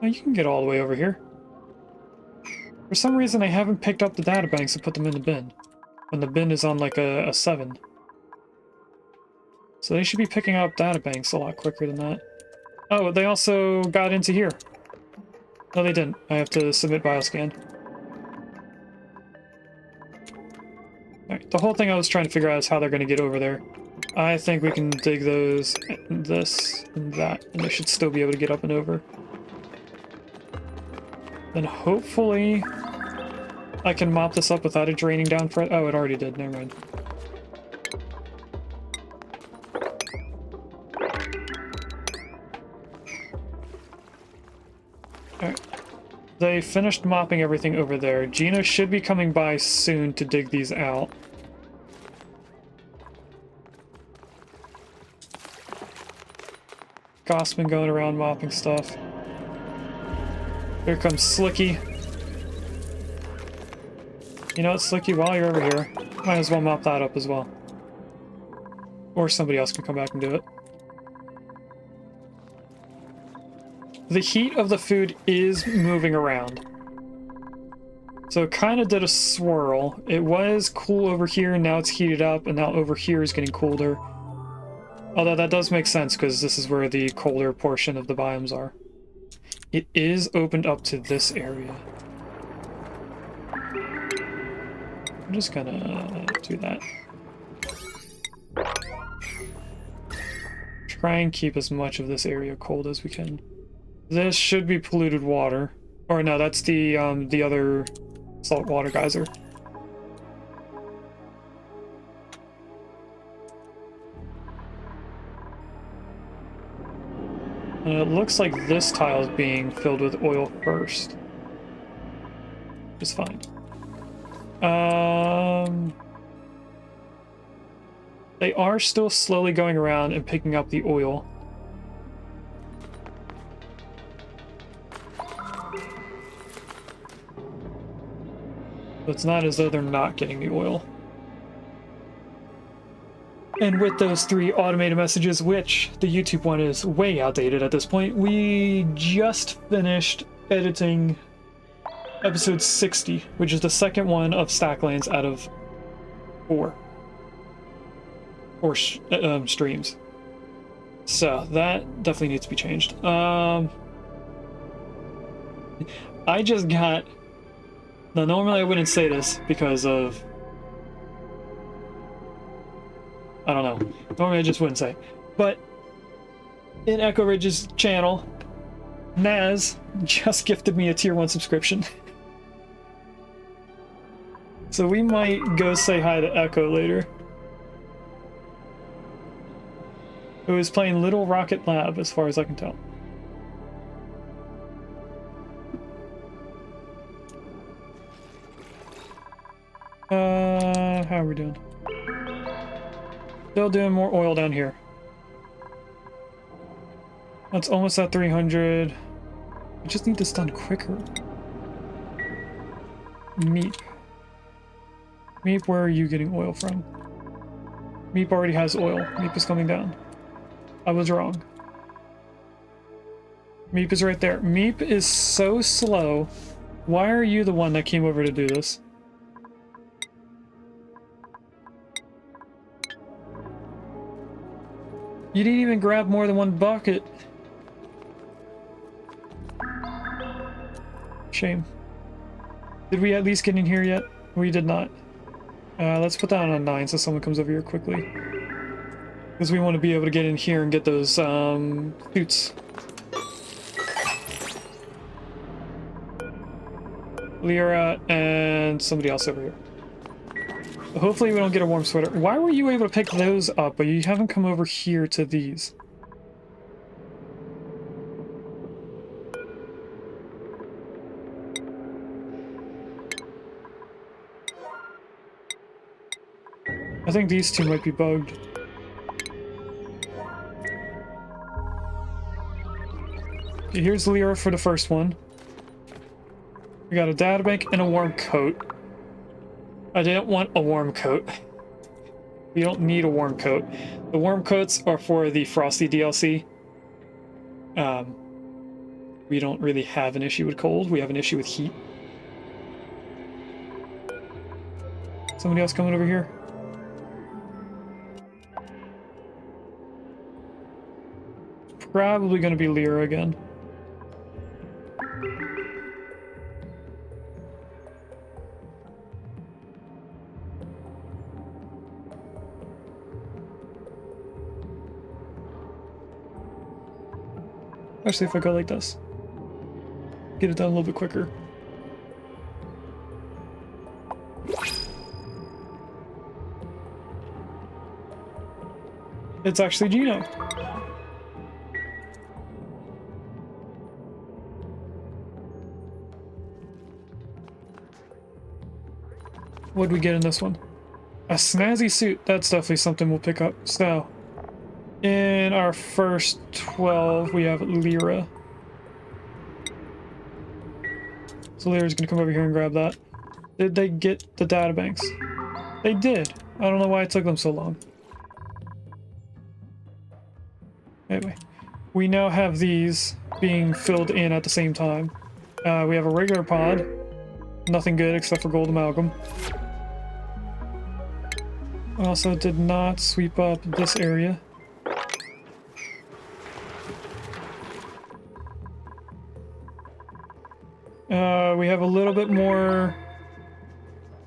Oh, you can get all the way over here. For some reason, I haven't picked up the data banks and put them in the bin. When the bin is on like a 7. So they should be picking up data banks a lot quicker than that. Oh, they also got into here. No, they didn't. I have to submit bioscan. Alright, the whole thing I was trying to figure out is how they're going to get over there. I think we can dig those, and this, and that, and they should still be able to get up and over. Then hopefully I can mop this up without it draining down for it. Oh, it already did. Never mind. Alright. They finished mopping everything over there. Gina should be coming by soon to dig these out. Gossman going around mopping stuff. Here comes Slicky. You know what, Slicky, while you're over here, might as well mop that up as well. Or somebody else can come back and do it. The heat of the food is moving around. So it kind of did a swirl. It was cool over here, and now it's heated up, and now over here is getting colder. Although that does make sense, because this is where the colder portion of the biomes are. It is opened up to this area. I'm just gonna do that. Try and keep as much of this area cold as we can. This should be polluted water. Or no, that's the other saltwater geyser. And it looks like this tile is being filled with oil first. It's fine. They are still slowly going around and picking up the oil. It's not as though they're not getting the oil. And with those 3 automated messages, which the YouTube one is way outdated at this point, we just finished editing episode 60, which is the second one of Stacklands out of 4. Or streams. So that definitely needs to be changed. I just got Now, normally I wouldn't say this because of... I don't know. Normally I just wouldn't say. But in Echo Ridge's channel, Naz just gifted me a tier 1 subscription. So we might go say hi to Echo later. It was playing Little Rocket Lab, as far as I can tell. How are we doing? Still doing more oil down here. That's almost at 300. We just need this done quicker. Meep. Meep, where are you getting oil from? Meep already has oil. Meep is coming down. I was wrong. Meep is right there. Meep is so slow. Why are you the one that came over to do this? You didn't even grab more than one bucket. Shame. Did we at least get in here yet? We did not. Let's put that on 9 so someone comes over here quickly. Because we want to be able to get in here and get those suits. Lyra and somebody else over here. Hopefully we don't get a warm sweater. Why were you able to pick those up, but you haven't come over here to these? I think these two might be bugged. Okay, here's Lyra for the first one. We got a databank and a warm coat. I didn't want a warm coat. We don't need a warm coat. The warm coats are for the Frosty DLC. We don't really have an issue with cold. We have an issue with heat. Somebody else coming over here? Probably going to be Lyra again. Especially if I go like this. Get it done a little bit quicker. It's actually Gino. What'd we get in this one? A snazzy suit. That's definitely something we'll pick up. So, in our first 12, we have Lyra. So Lyra's gonna come over here and grab that. Did they get the databanks? They did. I don't know why it took them so long. Anyway, we now have these being filled in at the same time. We have a regular pod. Nothing good except for gold amalgam. Also did not sweep up this area. We have a little bit more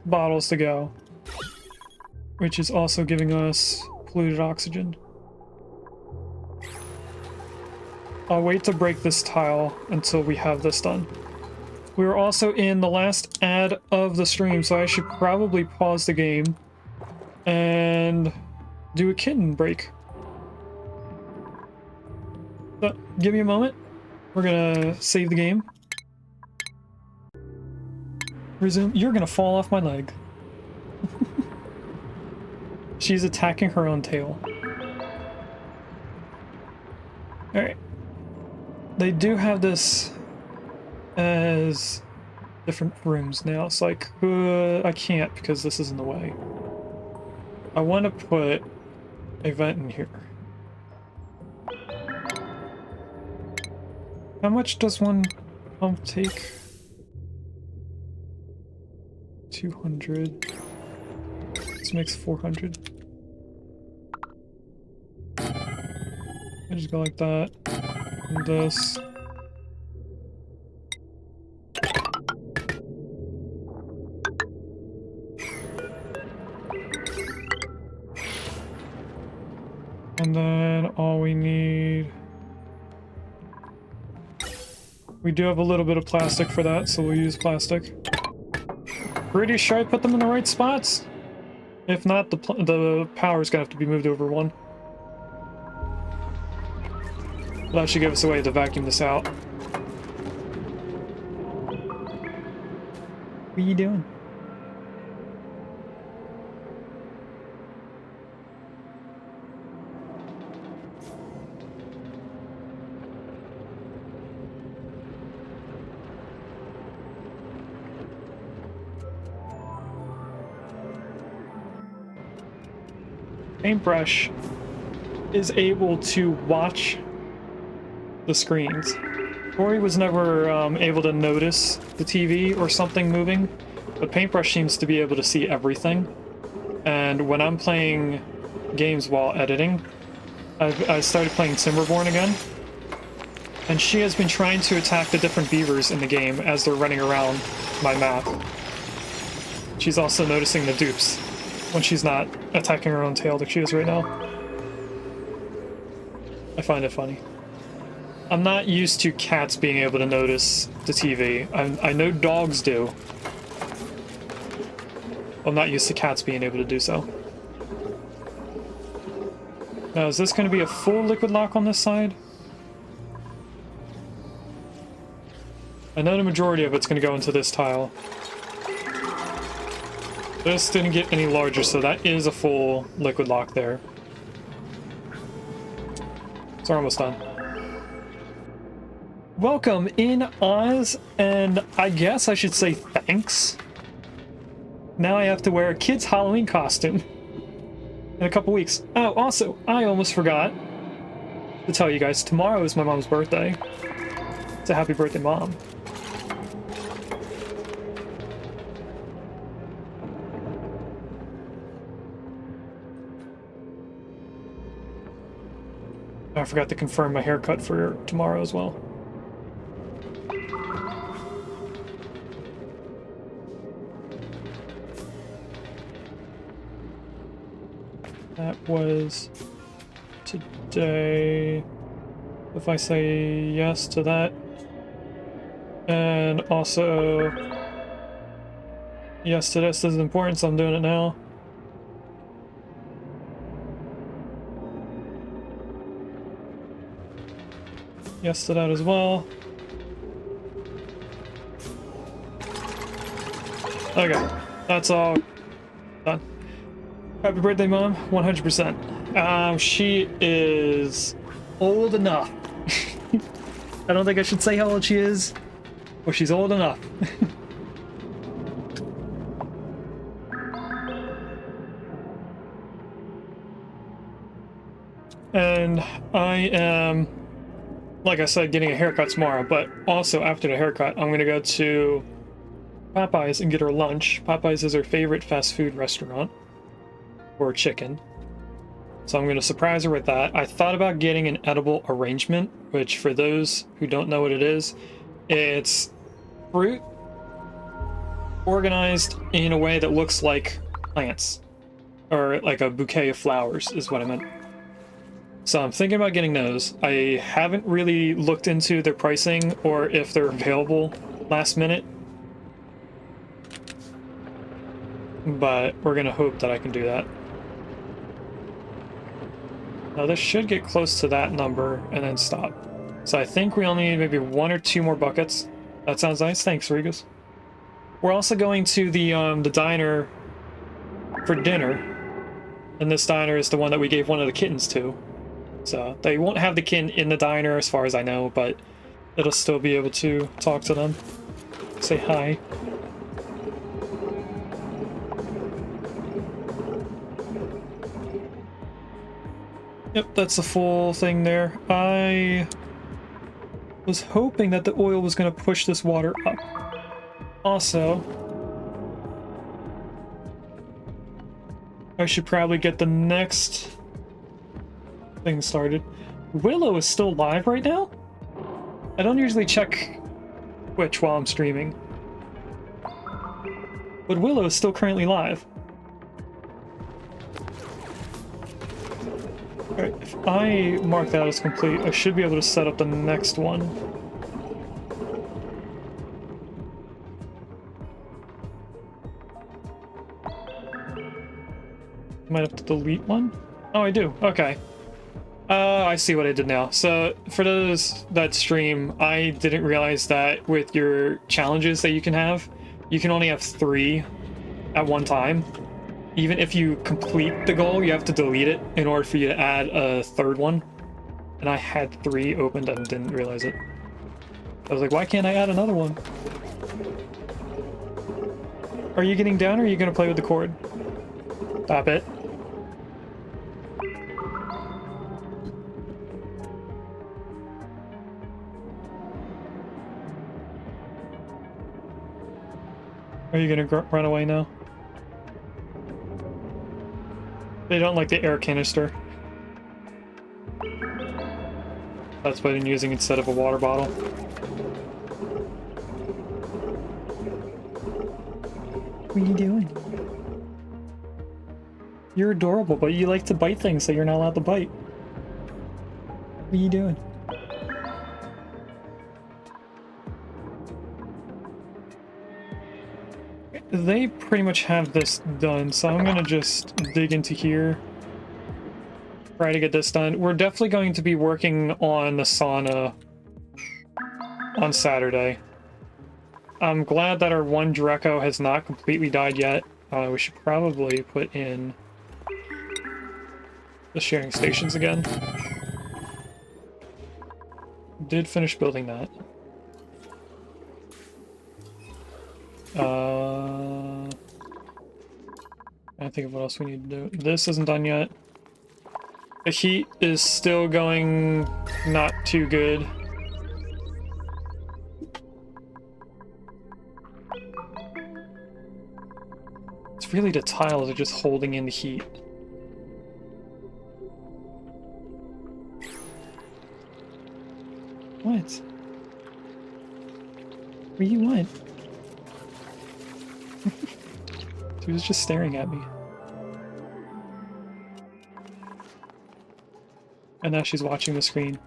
bottles to go, which is also giving us polluted oxygen. I'll wait to break this tile until we have this done. We're also in the last ad of the stream, so I should probably pause the game and do a kitten break. So, give me a moment. We're gonna save the game. Resume. You're gonna fall off my leg. She's attacking her own tail. Alright. They do have this as different rooms now. It's like, I can't because this is in the way. I want to put a vent in here. How much does one pump take? 200. This makes 400. I just go like that. And this. And then all we need... We do have a little bit of plastic for that, so we'll use plastic. Pretty sure I put them in the right spots. If not, the power's gonna have to be moved over one. That should give us a way to vacuum this out. What are you doing? Paintbrush is able to watch the screens. Tori was never able to notice the TV or something moving, but Paintbrush seems to be able to see everything. And when I'm playing games while editing, I started playing Timberborn again, and she has been trying to attack the different beavers in the game as they're running around my map. She's also noticing the dupes when she's not attacking her own tail like she is right now. I find it funny. I'm not used to cats being able to notice the TV. I know dogs do. I'm not used to cats being able to do so. Now, is this going to be a full liquid lock on this side? I know the majority of it's going to go into this tile. This didn't get any larger, so that is a full liquid lock there. So we're almost done. Welcome in, Oz, and I guess I should say thanks. Now I have to wear a kid's Halloween costume in a couple weeks. Oh, also, I almost forgot to tell you guys, tomorrow is my mom's birthday. It's a happy birthday, Mom. I forgot to confirm my haircut for tomorrow as well. That was today. If I say yes to that, and also yes to this is important, so I'm doing it now. Yes to that as well. Okay, that's all done. Happy birthday, Mom. 100%. She is old enough. I don't think I should say how old she is, but she's old enough. And I am, like I said, getting a haircut tomorrow, but also after the haircut, I'm gonna go to Popeyes and get her lunch. Popeyes is her favorite fast food restaurant for chicken. So I'm gonna surprise her with that. I thought about getting an edible arrangement, which for those who don't know what it is, it's fruit organized in a way that looks like plants, or like a bouquet of flowers is what I meant. So I'm thinking about getting those. I haven't really looked into their pricing or if they're available last minute, but we're gonna hope that I can do that. Now this should get close to that number and then stop. So I think we only need maybe 1 or 2 more buckets. That sounds nice. Thanks, Regus. We're also going to the diner for dinner, and this diner is the one that we gave one of the kittens to. So they won't have the kitten in the diner as far as I know, but it'll still be able to talk to them, say hi. Yep, that's the full thing there. I was hoping that the oil was going to push this water up. Also, I should probably get the next thing started. Willow is still live right now? I don't usually check Twitch while I'm streaming, but Willow is still currently live. Alright, if I mark that as complete, I should be able to set up the next one. Might have to delete one? Oh, I do. Okay. I see what I did now. So, for those that stream, I didn't realize that with your challenges that you can only have 3 at one time. Even if you complete the goal, you have to delete it in order for you to add a 3rd one. And I had 3 opened and didn't realize it. I was like, why can't I add another one? Are you getting down or are you going to play with the cord? Stop it. Are you going to run away now? They don't like the air canister. That's what I'm using instead of a water bottle. What are you doing? You're adorable, but you like to bite things that you're not allowed to bite. What are you doing? They pretty much have this done, so I'm gonna just dig into here. Try to get this done. We're definitely going to be working on the sauna on Saturday. I'm glad that our one Dreco has not completely died yet. We should probably put in the sharing stations again. Did finish building that. I think of what else we need to do. This isn't done yet. The heat is still going not too good. It's really the tiles are just holding in the heat. What? What do you want? She was just staring at me. And now she's watching the screen.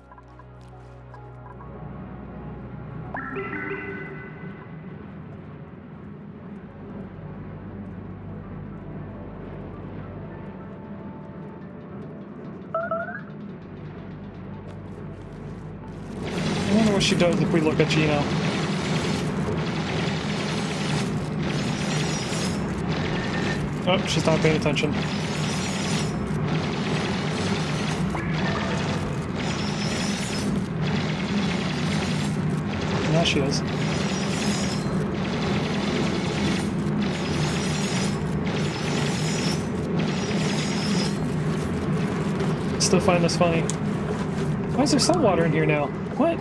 I wonder what she does if we look at Gino. Oh, she's not paying attention. Now she is. Still find this funny. Why is there salt water in here now? What?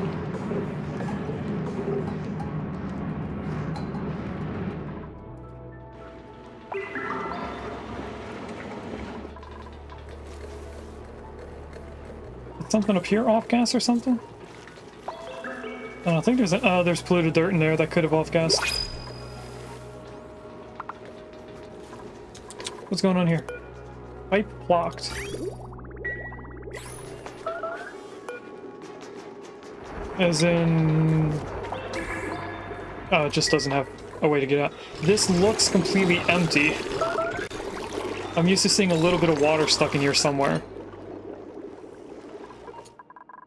Something up here off gas or something? I don't think there's there's polluted dirt in there that could have off gassed. What's going on here? Pipe blocked. As in... Oh, it just doesn't have a way to get out. This looks completely empty. I'm used to seeing a little bit of water stuck in here somewhere.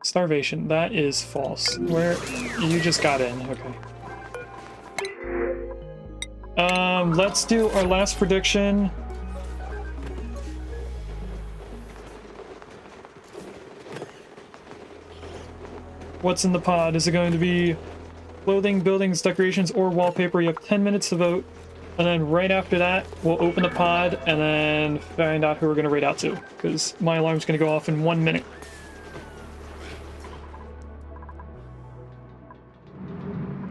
Starvation, that is false. Where you just got in, okay. Let's do our last prediction. What's in the pod? Is it going to be clothing, buildings, decorations, or wallpaper? You have 10 minutes to vote. And then right after that, we'll open the pod and then find out who we're going to rate out to. Because my alarm's going to go off in 1 minute.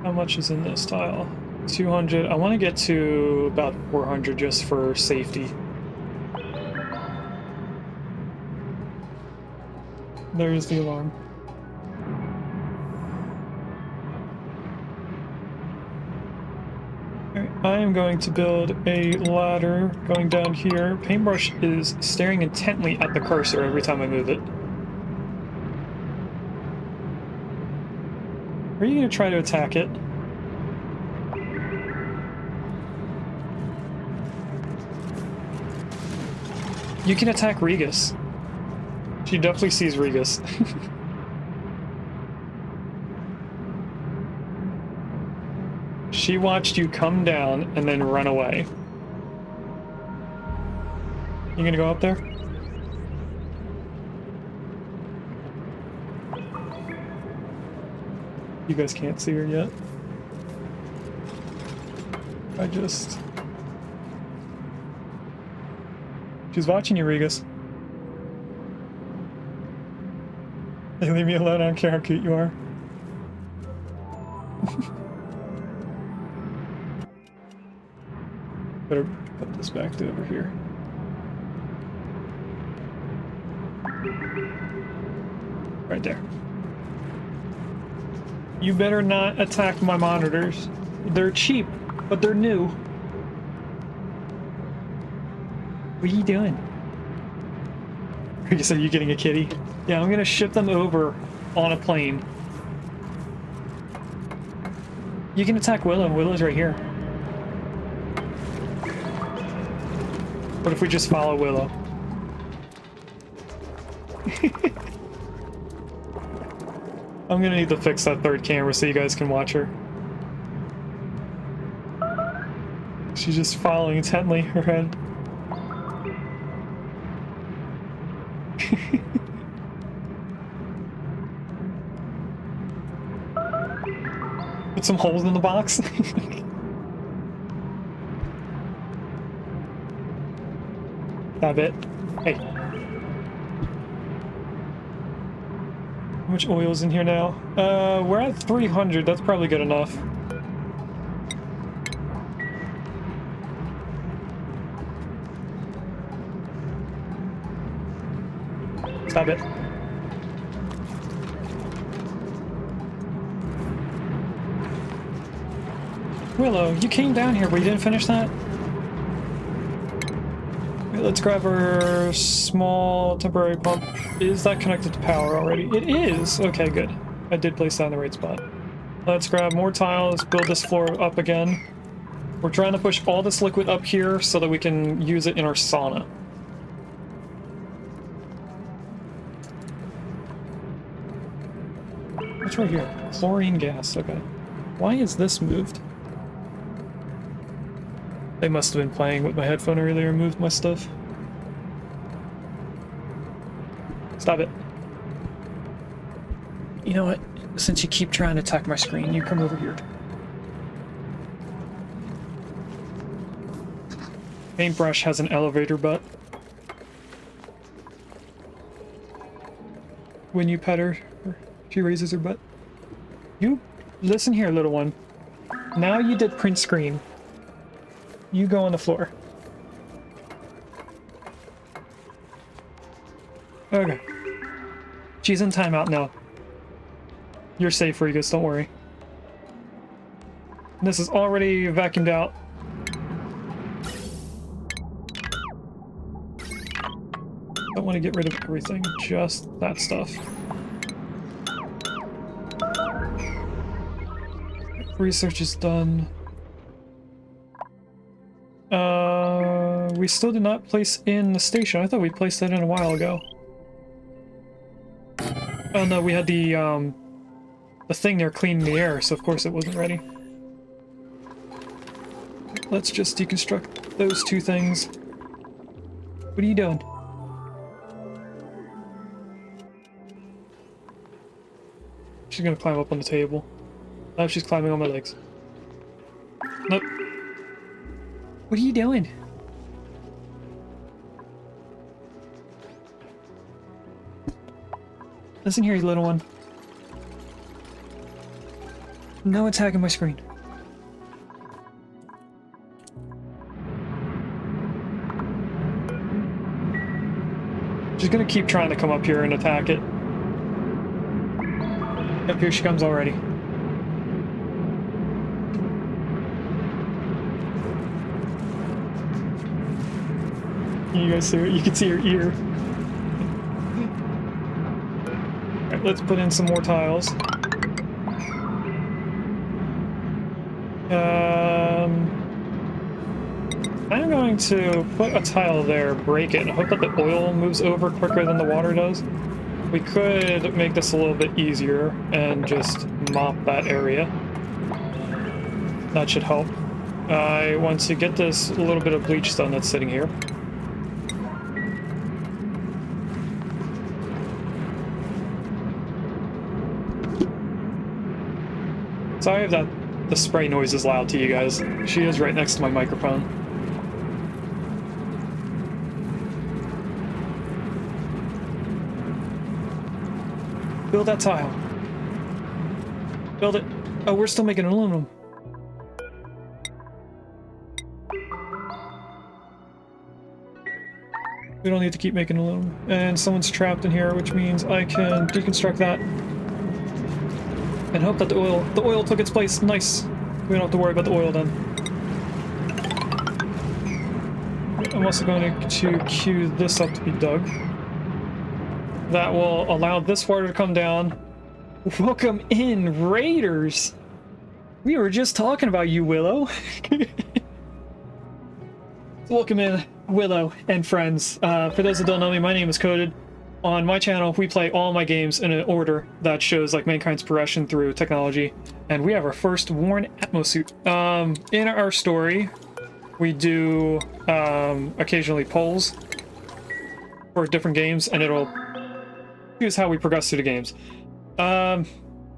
How much is in this tile? 200. I want to get to about 400 just for safety. There's the alarm. Alright, I am going to build a ladder going down here. Paintbrush is staring intently at the cursor every time I move it. Are you going to try to attack it? You can attack Regus. She definitely sees Regus. She watched you come down and then run away. You gonna go up there? You guys can't see her yet. She's watching you, Regus. Hey, leave me alone, I don't care how cute you are. Better put this back to over here. Right there. You better not attack my monitors. They're cheap, but they're new. What are you doing? Are you getting a kitty? Yeah, I'm gonna ship them over on a plane. You can attack Willow. Willow's right here. What if we just follow Willow? I'm gonna need to fix that third camera so you guys can watch her. She's just following intently her head. Put some holes in the box. That bit. Hey. How much oil's in here now? We're at 300. That's probably good enough. Stop it. Willow, you came down here, but you didn't finish that? Let's grab our small temporary pump. Is that connected to power already? It is! Okay, good. I did place that in the right spot. Let's grab more tiles, build this floor up again. We're trying to push all this liquid up here so that we can use it in our sauna. What's right here? Chlorine gas, okay. Why is this moved? They must have been playing with my headphone earlier and moved my stuff. Stop it. You know what? Since you keep trying to attack my screen, you come over here. Paintbrush has an elevator butt. When you pet her, she raises her butt. You, listen here, little one. Now you did print screen. You go on the floor. Okay. She's in timeout now. You're safe, Regus, don't worry. This is already vacuumed out. Don't want to get rid of everything, just that stuff. Research is done. We still did not place in the station. I thought we placed that in a while ago. Oh no, we had the thing there cleaning the air, so of course it wasn't ready. Let's just deconstruct those two things. What are you doing? She's gonna climb up on the table. Oh, she's climbing on my legs. Nope. What are you doing? Listen here, you little one. No attacking my screen. She's gonna keep trying to come up here and attack it. Yep, here she comes already. You guys see it? You can see her ear. Alright, let's put in some more tiles. I'm going to put a tile there, break it, and hope that the oil moves over quicker than the water does. We could make this a little bit easier and just mop that area. That should help. I want to get this little bit of bleach stone that's sitting here. Sorry if the spray noise is loud to you guys. She is right next to my microphone. Build that tile. Build it. Oh, we're still making aluminum. We don't need to keep making aluminum. And someone's trapped in here, which means I can deconstruct that. And hope that the oil took its place. Nice. We don't have to worry about the oil then. I'm also going to queue this up to be dug. That will allow this water to come down. Welcome in, Raiders! We were just talking about you, Willow. Welcome in, Willow and friends. For those that don't know me, my name is Coded. On my channel, we play all my games in an order that shows like mankind's progression through technology. And we have our first worn Atmos suit. In our story, we do occasionally polls for different games, and it'll choose how we progress through the games.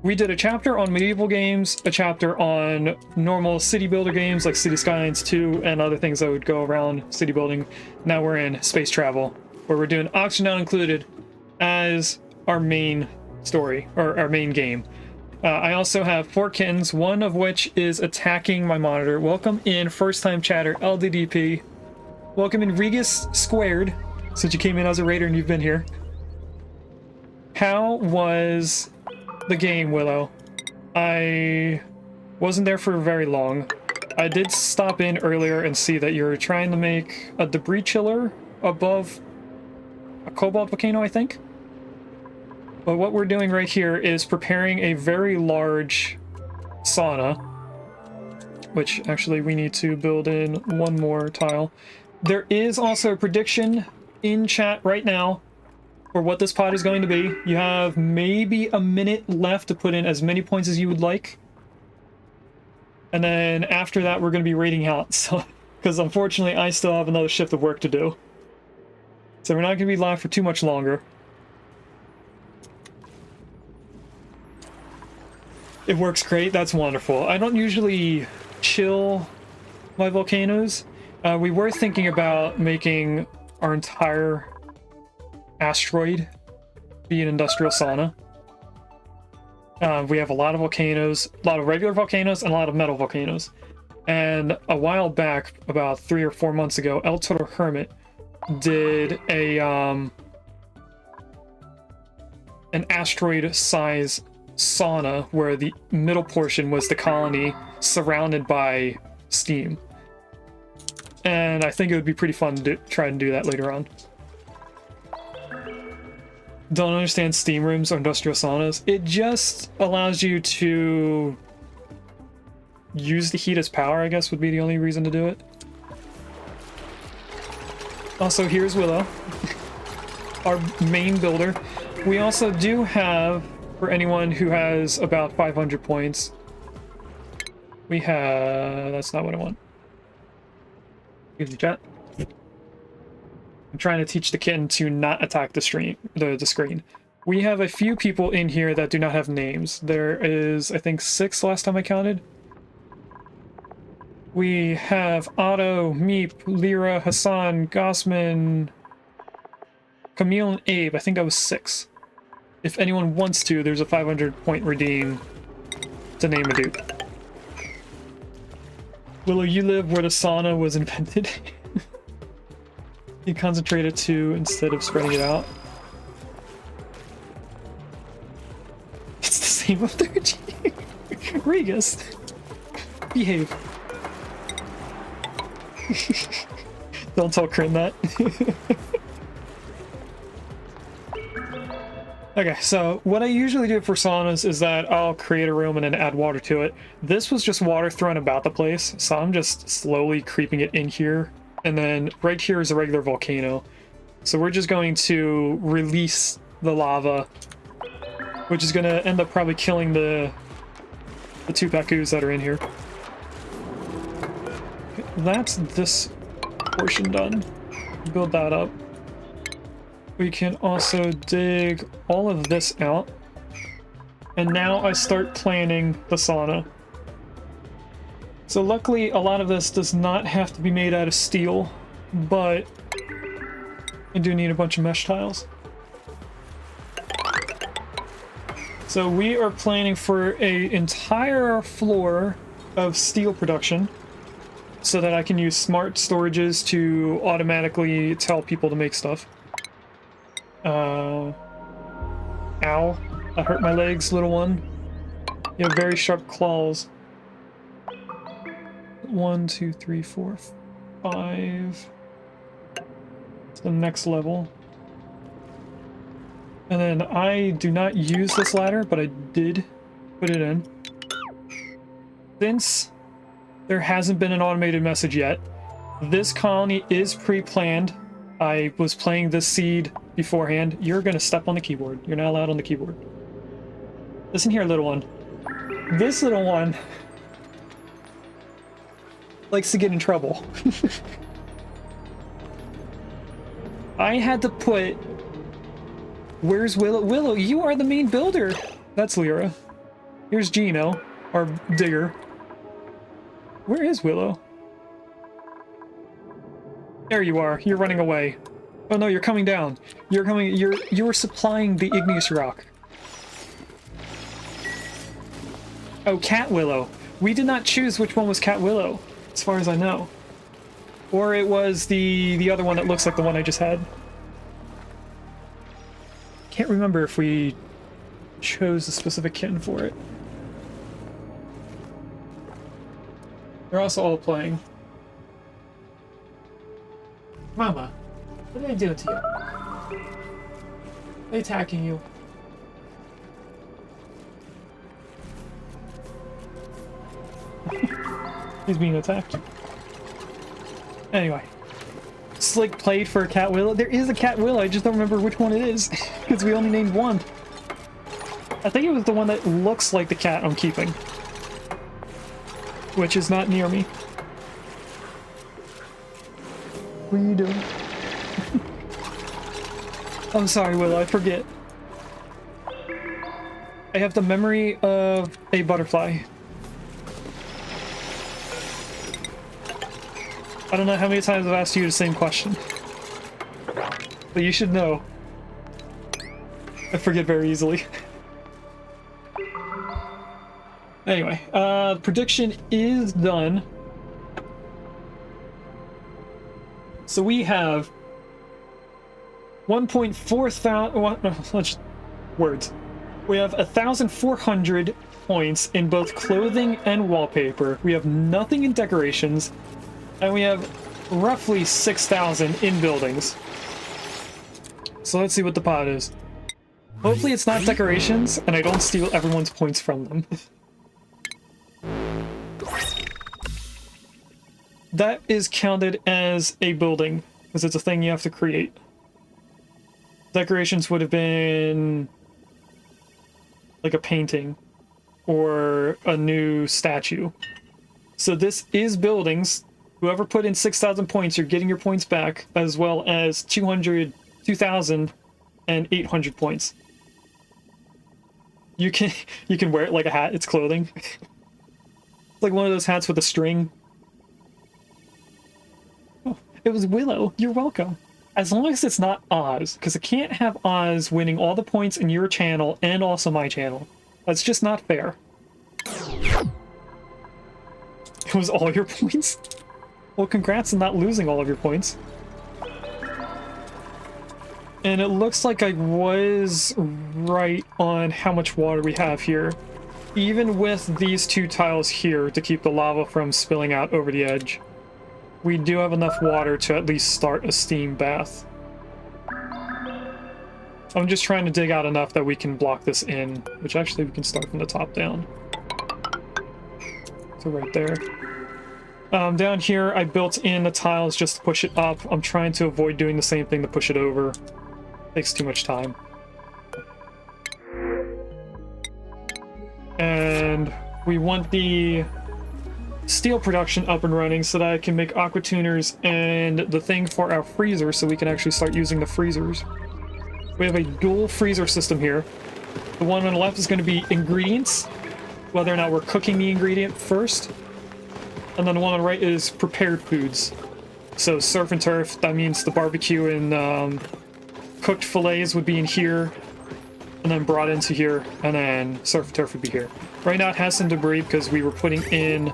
We did a chapter on medieval games, a chapter on normal city builder games like City Skylines 2 and other things that would go around city building. Now we're in space travel, where we're doing Oxygen Not Included as our main story, or our main game. I also have 4 kittens, one of which is attacking my monitor. Welcome in, first time chatter, LDDP. Welcome in, Regis Squared, since you came in as a raider and you've been here. How was the game, Willow? I wasn't there for very long. I did stop in earlier and see that you're trying to make a debris chiller above a Cobalt Volcano, I think. But what we're doing right here is preparing a very large sauna, which actually we need to build in one more tile. There is also a prediction in chat right now for what this pod is going to be. You have maybe a minute left to put in as many points as you would like. And then after that, we're going to be rating out. So, because unfortunately, I still have another shift of work to do. So we're not going to be live for too much longer. It works great. That's wonderful. I don't usually chill my volcanoes. We were thinking about making our entire asteroid be an industrial sauna. We have a lot of volcanoes, a lot of regular volcanoes, and a lot of metal volcanoes. And a while back, about 3 or 4 months ago, El Toro Hermit did a an asteroid-size sauna where the middle portion was the colony surrounded by steam. And I think it would be pretty fun to try and do that later on. Don't understand steam rooms or industrial saunas. It just allows you to use the heat as power, I guess, would be the only reason to do it. Also, here's Willow, our main builder. We also do have, for anyone who has about 500 points, we have... That's not what I want. Excuse me, chat. I'm trying to teach the kitten to not attack the screen. We have a few people in here that do not have names. There is, I think, 6 last time I counted. We have Otto, Meep, Lyra, Hassan, Gossman, Camille, and Abe. I think that was 6. If anyone wants to, there's a 500-point redeem to name a dude. Willow, you live where the sauna was invented. You concentrate it too instead of spreading it out. It's the same up there. Regis, behave. Don't tell Kryn that. Okay, so what I usually do for saunas is that I'll create a room and then add water to it. This was just water thrown about the place, so I'm just slowly creeping it in here. And then right here is a regular volcano. So we're just going to release the lava, which is going to end up probably killing the two pacus that are in here. Okay, that's this portion done. Build that up. We can also dig all of this out. And now I start planning the sauna. So luckily, a lot of this does not have to be made out of steel, but I do need a bunch of mesh tiles. So we are planning for an entire floor of steel production so that I can use smart storages to automatically tell people to make stuff. Ow. That hurt my legs, little one. You have very sharp claws. 1, 2, 3, 4, 5. It's the next level. And then I do not use this ladder, but I did put it in. Since there hasn't been an automated message yet, this colony is pre-planned. I was playing this seed beforehand. You're gonna step on the keyboard. You're not allowed on the keyboard. Listen here, little one. This little one likes to get in trouble. I had to put... Where's Willow? Willow, you are the main builder! That's Lyra. Here's Gino, our digger. Where is Willow? There you are. You're running away. Oh no, you're coming down. You're supplying the igneous rock. Oh, Cat Willow. We did not choose which one was Cat Willow, as far as I know. Or it was the other one that looks like the one I just had. Can't remember if we chose a specific kitten for it. They're also all playing. Mama, what are they doing to you? They're attacking you. He's being attacked. Anyway. Slick played for a Cat Willow. There is a Cat Willow, I just don't remember which one it is. Because we only named one. I think it was the one that looks like the cat I'm keeping. Which is not near me. What are you doing? I'm sorry, Willow, I forget. I have the memory of a butterfly. I don't know how many times I've asked you the same question. But you should know. I forget very easily. Anyway, prediction is done. So we have 1.4 thousand words. We have 1,400 points in both clothing and wallpaper. We have nothing in decorations, and we have roughly 6,000 in buildings. So let's see what the pot is. Hopefully it's not decorations, and I don't steal everyone's points from them. That is counted as a building, because it's a thing you have to create. Decorations would have been like a painting or a new statue. So this is buildings. Whoever put in 6,000 points, you're getting your points back, as well as 2,800 points. You can wear it like a hat. It's clothing. It's like one of those hats with a string. Oh, it was Willow. You're welcome. As long as it's not Oz, because I can't have Oz winning all the points in your channel and also my channel. That's just not fair. It was all your points? Well, congrats on not losing all of your points. And it looks like I was right on how much water we have here. Even with these two tiles here to keep the lava from spilling out over the edge. we do have enough water to at least start a steam bath. I'm just trying to dig out enough that we can block this in, which actually we can start from the top down. So right there. Down here, I built in the tiles just to push it up. I'm trying to avoid doing the same thing to push it over. Takes too much time. And we want the steel production up and running so that I can make aqua tuners and the thing for our freezer so we can actually start using the freezers. We have a dual freezer system here. The one on the left is going to be ingredients, whether or not we're cooking the ingredient first. And then the one on the right is prepared foods. So surf and turf, that means the barbecue and cooked fillets would be in here, and then brought into here, and then surf and turf would be here. Right now it has some debris because we were putting in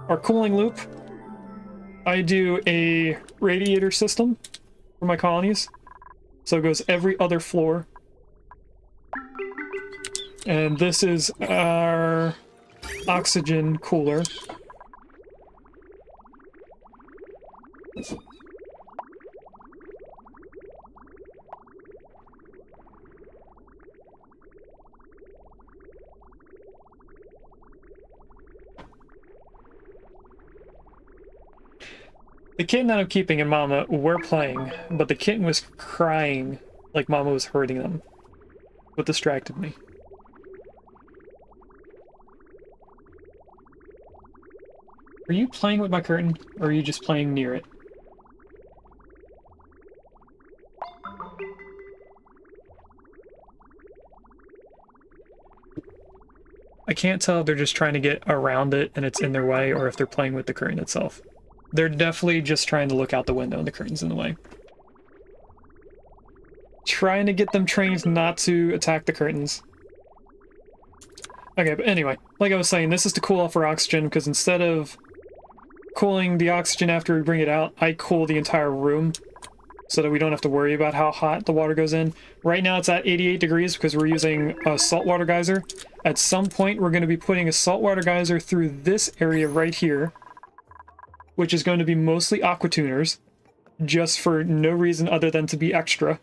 our cooling loop. I do a radiator system for my colonies. So it goes every other floor. And this is our oxygen cooler. The kitten that I'm keeping and Mama were playing, but the kitten was crying like Mama was hurting them. What distracted me. Are you playing with my curtain, or are you just playing near it? I can't tell if they're just trying to get around it and it's in their way, or if they're playing with the curtain itself. They're definitely just trying to look out the window and the curtain's in the way. Trying to get them trained not to attack the curtains. Okay, but anyway, like I was saying, this is to cool off our oxygen, because instead of cooling the oxygen after we bring it out, I cool the entire room so that we don't have to worry about how hot the water goes in. Right now it's at 88 degrees because we're using a saltwater geyser. At some point we're going to be putting a saltwater geyser through this area right here, which is going to be mostly aqua tuners, just for no reason other than to be extra.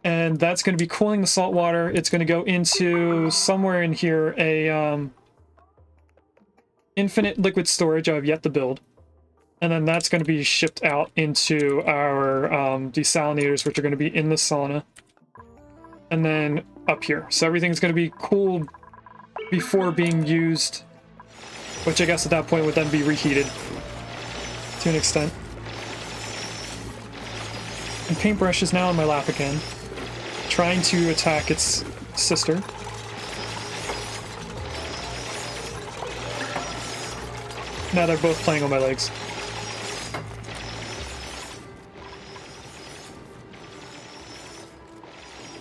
And that's going to be cooling the salt water. It's going to go into somewhere in here a infinite liquid storage I've yet to build. And then that's going to be shipped out into our desalinators, which are going to be in the sauna. And then up here. So everything's going to be cooled before being used, which I guess at that point would then be reheated to an extent. And paintbrush is now on my lap again, trying to attack its sister. Now they're both playing on my legs.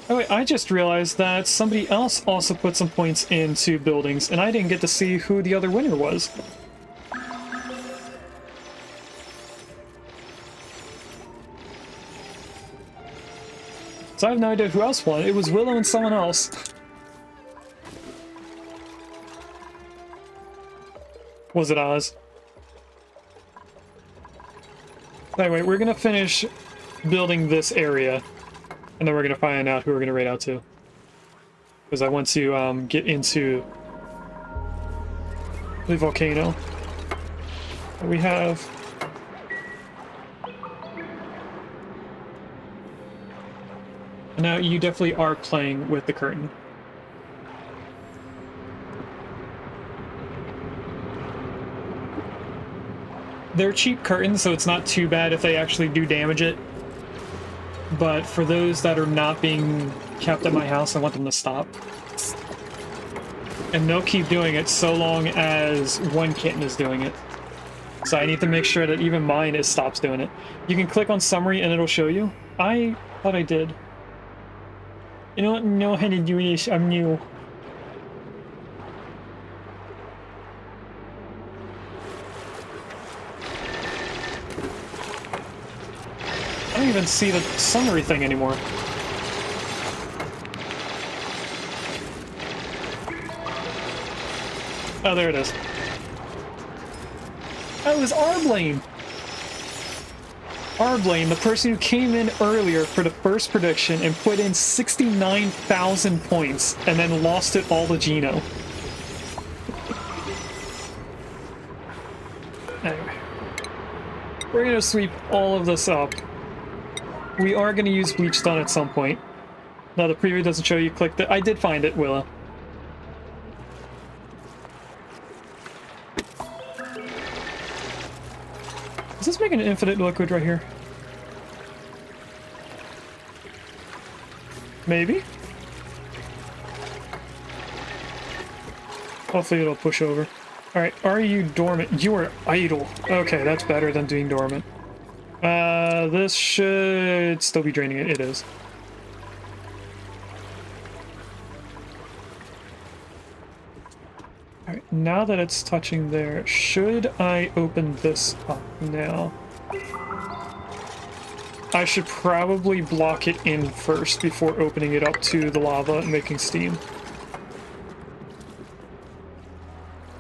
Oh wait, I just realized that somebody else also put some points into buildings, and I didn't get to see who the other winner was. So I have no idea who else won. It was Willow and someone else. Was it Oz? Anyway, we're gonna finish building this area, and then we're gonna find out who we're gonna raid out to. Because I want to get into the volcano. We have now you definitely are playing with the curtain. They're cheap curtains, so it's not too bad if they actually do damage it. But for those that are not being kept at my house, I want them to stop. And they'll keep doing it so long as one kitten is doing it. So I need to make sure that even mine stops doing it. You can click on summary and it'll show you. I thought I did. I don't know how to do this, I'm new. I don't even see the summary thing anymore. Oh, there it is. That was our blame. Our blame, the person who came in earlier for the first prediction and put in 69,000 points and then lost it all to Gino. Anyway, we're gonna sweep all of this up. We are gonna use bleach stone at some point. Now the preview doesn't show you click the. I did find it, Willa. Is this making an infinite liquid right here? Maybe? Hopefully it'll push over. Alright, are you dormant? You are idle. Okay, that's better than doing dormant. This should still be draining it. It is. Alright, now that it's touching there, should I open this up now? I should probably block it in first before opening it up to the lava and making steam.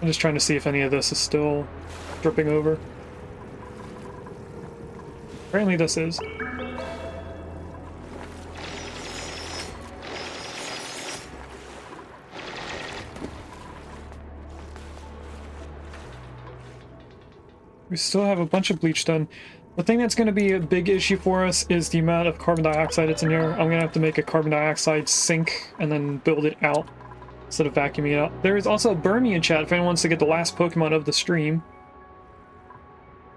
I'm just trying to see if any of this is still dripping over. Apparently this is. We still have a bunch of bleach done. The thing that's going to be a big issue for us is the amount of carbon dioxide that's in here. I'm going to have to make a carbon dioxide sink and then build it out instead of vacuuming it out. There is also Burmy in chat if anyone wants to get the last Pokemon of the stream.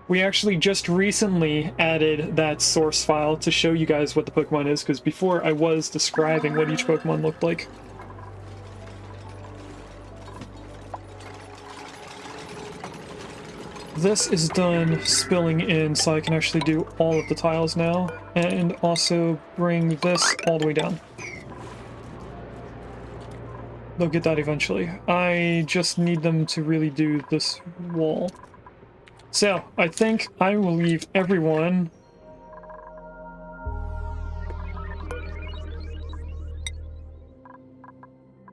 We actually just recently added that source file to show you guys what the Pokemon is, because before I was describing what each Pokemon looked like. This is done spilling in, so I can actually do all of the tiles now, and also bring this all the way down. They'll get that eventually. I just need them to really do this wall. So, I think I will leave everyone...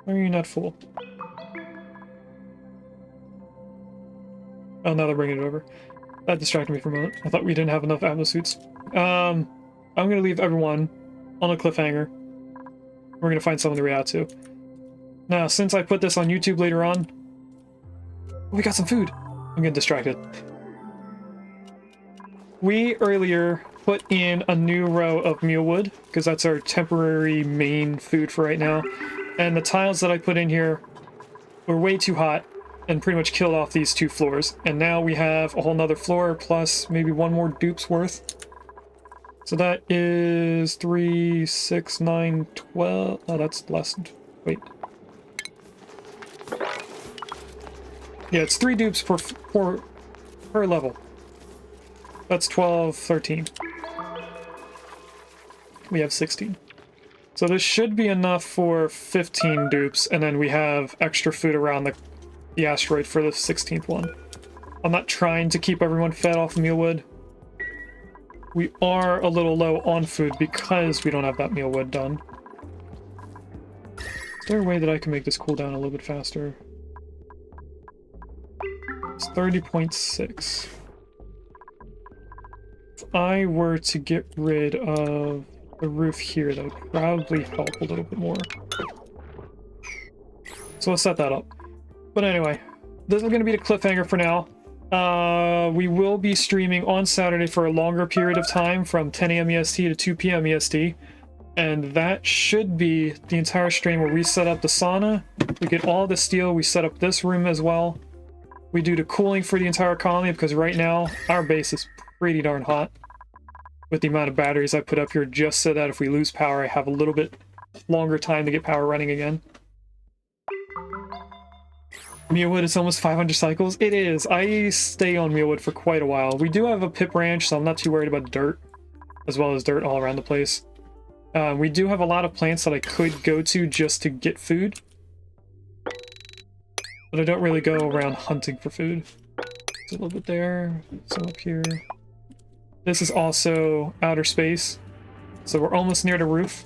Why are you not full? Oh, now they're bringing it over. That distracted me for a moment. I thought we didn't have enough Atmo suits. I'm gonna leave everyone on a cliffhanger. We're gonna find someone to react to. Now, since I put this on YouTube later on... we got some food! I'm getting distracted. We earlier put in a new row of mealwood, because that's our temporary main food for right now. And the tiles that I put in here were way too hot and pretty much killed off these two floors. And now we have a whole nother floor plus maybe one more dupe's worth. So that is 3, 6, 9, 12... oh, that's less. Wait. Yeah, it's 3 dupes per level. That's 12, 13. We have 16. So this should be enough for 15 dupes, and then we have extra food around the asteroid for the 16th one. I'm not trying to keep everyone fed off mealwood. We are a little low on food because we don't have that mealwood done. Is there a way that I can make this cool down a little bit faster? It's 30.6. If I were to get rid of the roof here, that would probably help a little bit more. So let's set that up. But anyway, this is going to be the cliffhanger for now. We will be streaming on Saturday for a longer period of time, from 10 a.m. EST to 2 p.m. EST. And that should be the entire stream where we set up the sauna, we get all the steel, we set up this room as well. We do the cooling for the entire colony, because right now our base is pretty darn hot with the amount of batteries I put up here, just so that if we lose power, I have a little bit longer time to get power running again. Mealwood is almost 500 cycles. It is. I stay on mealwood for quite a while. We do have a pip ranch, so I'm not too worried about dirt, as well as dirt all around the place. We do have a lot of plants that I could go to just to get food, but I don't really go around hunting for food. It's a little bit there, some up here. This is also outer space, so we're almost near the roof.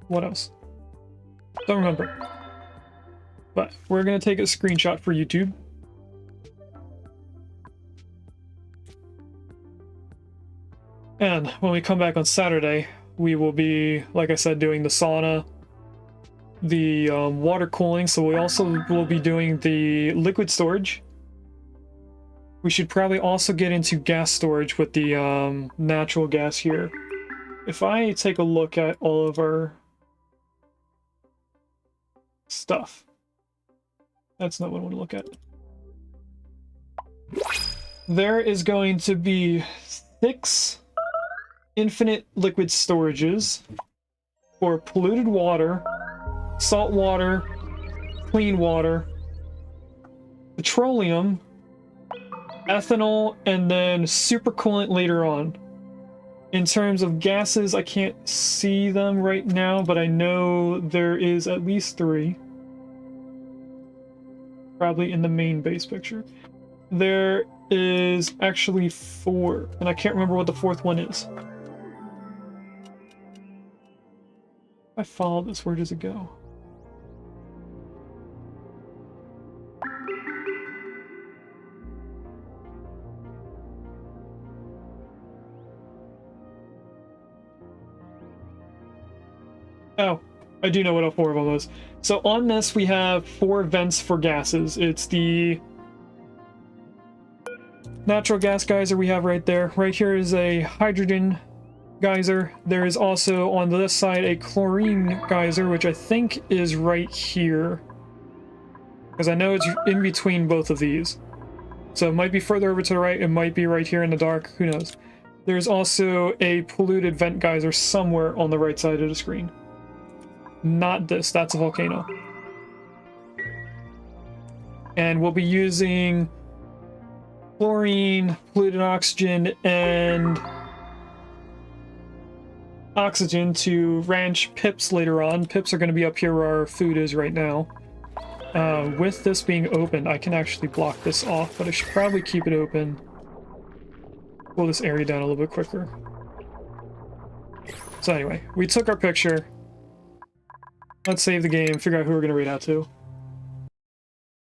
What else? Don't remember. But we're going to take a screenshot for YouTube. And when we come back on Saturday, we will be, like I said, doing the sauna, the water cooling. So we also will be doing the liquid storage. We should probably also get into gas storage with the natural gas here. If I take a look at all of our stuff, that's not what I want to look at. There is going to be 6 infinite liquid storages for polluted water, salt water, clean water, petroleum, ethanol, and then supercoolant later on. In terms of gases, I can't see them right now, but I know there is at least 3. Probably in the main base picture. There is actually 4, and I can't remember what the 4th one is. If I follow this, where does it go? Oh, I do know what all 4 of them is. So on this, we have 4 vents for gases. It's the natural gas geyser we have right there. Right here is a hydrogen geyser. There is also on this side a chlorine geyser, which I think is right here, because I know it's in between both of these. So it might be further over to the right, it might be right here in the dark, who knows. There's also a polluted vent geyser somewhere on the right side of the screen. Not this, that's a volcano. And we'll be using chlorine, polluted oxygen, and oxygen to ranch pips later on. Pips are going to be up here where our food is right now. With this being open, I can actually block this off, but I should probably keep it open. Pull this area down a little bit quicker. So anyway, we took our picture. Let's save the game, figure out who we're going to read out to.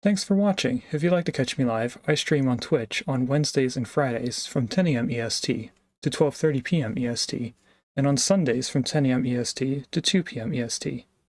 Thanks for watching. If you'd like to catch me live, I stream on Twitch on Wednesdays and Fridays from 10 AM EST to 12:30 PM EST, and on Sundays from 10 AM EST to 2 PM EST.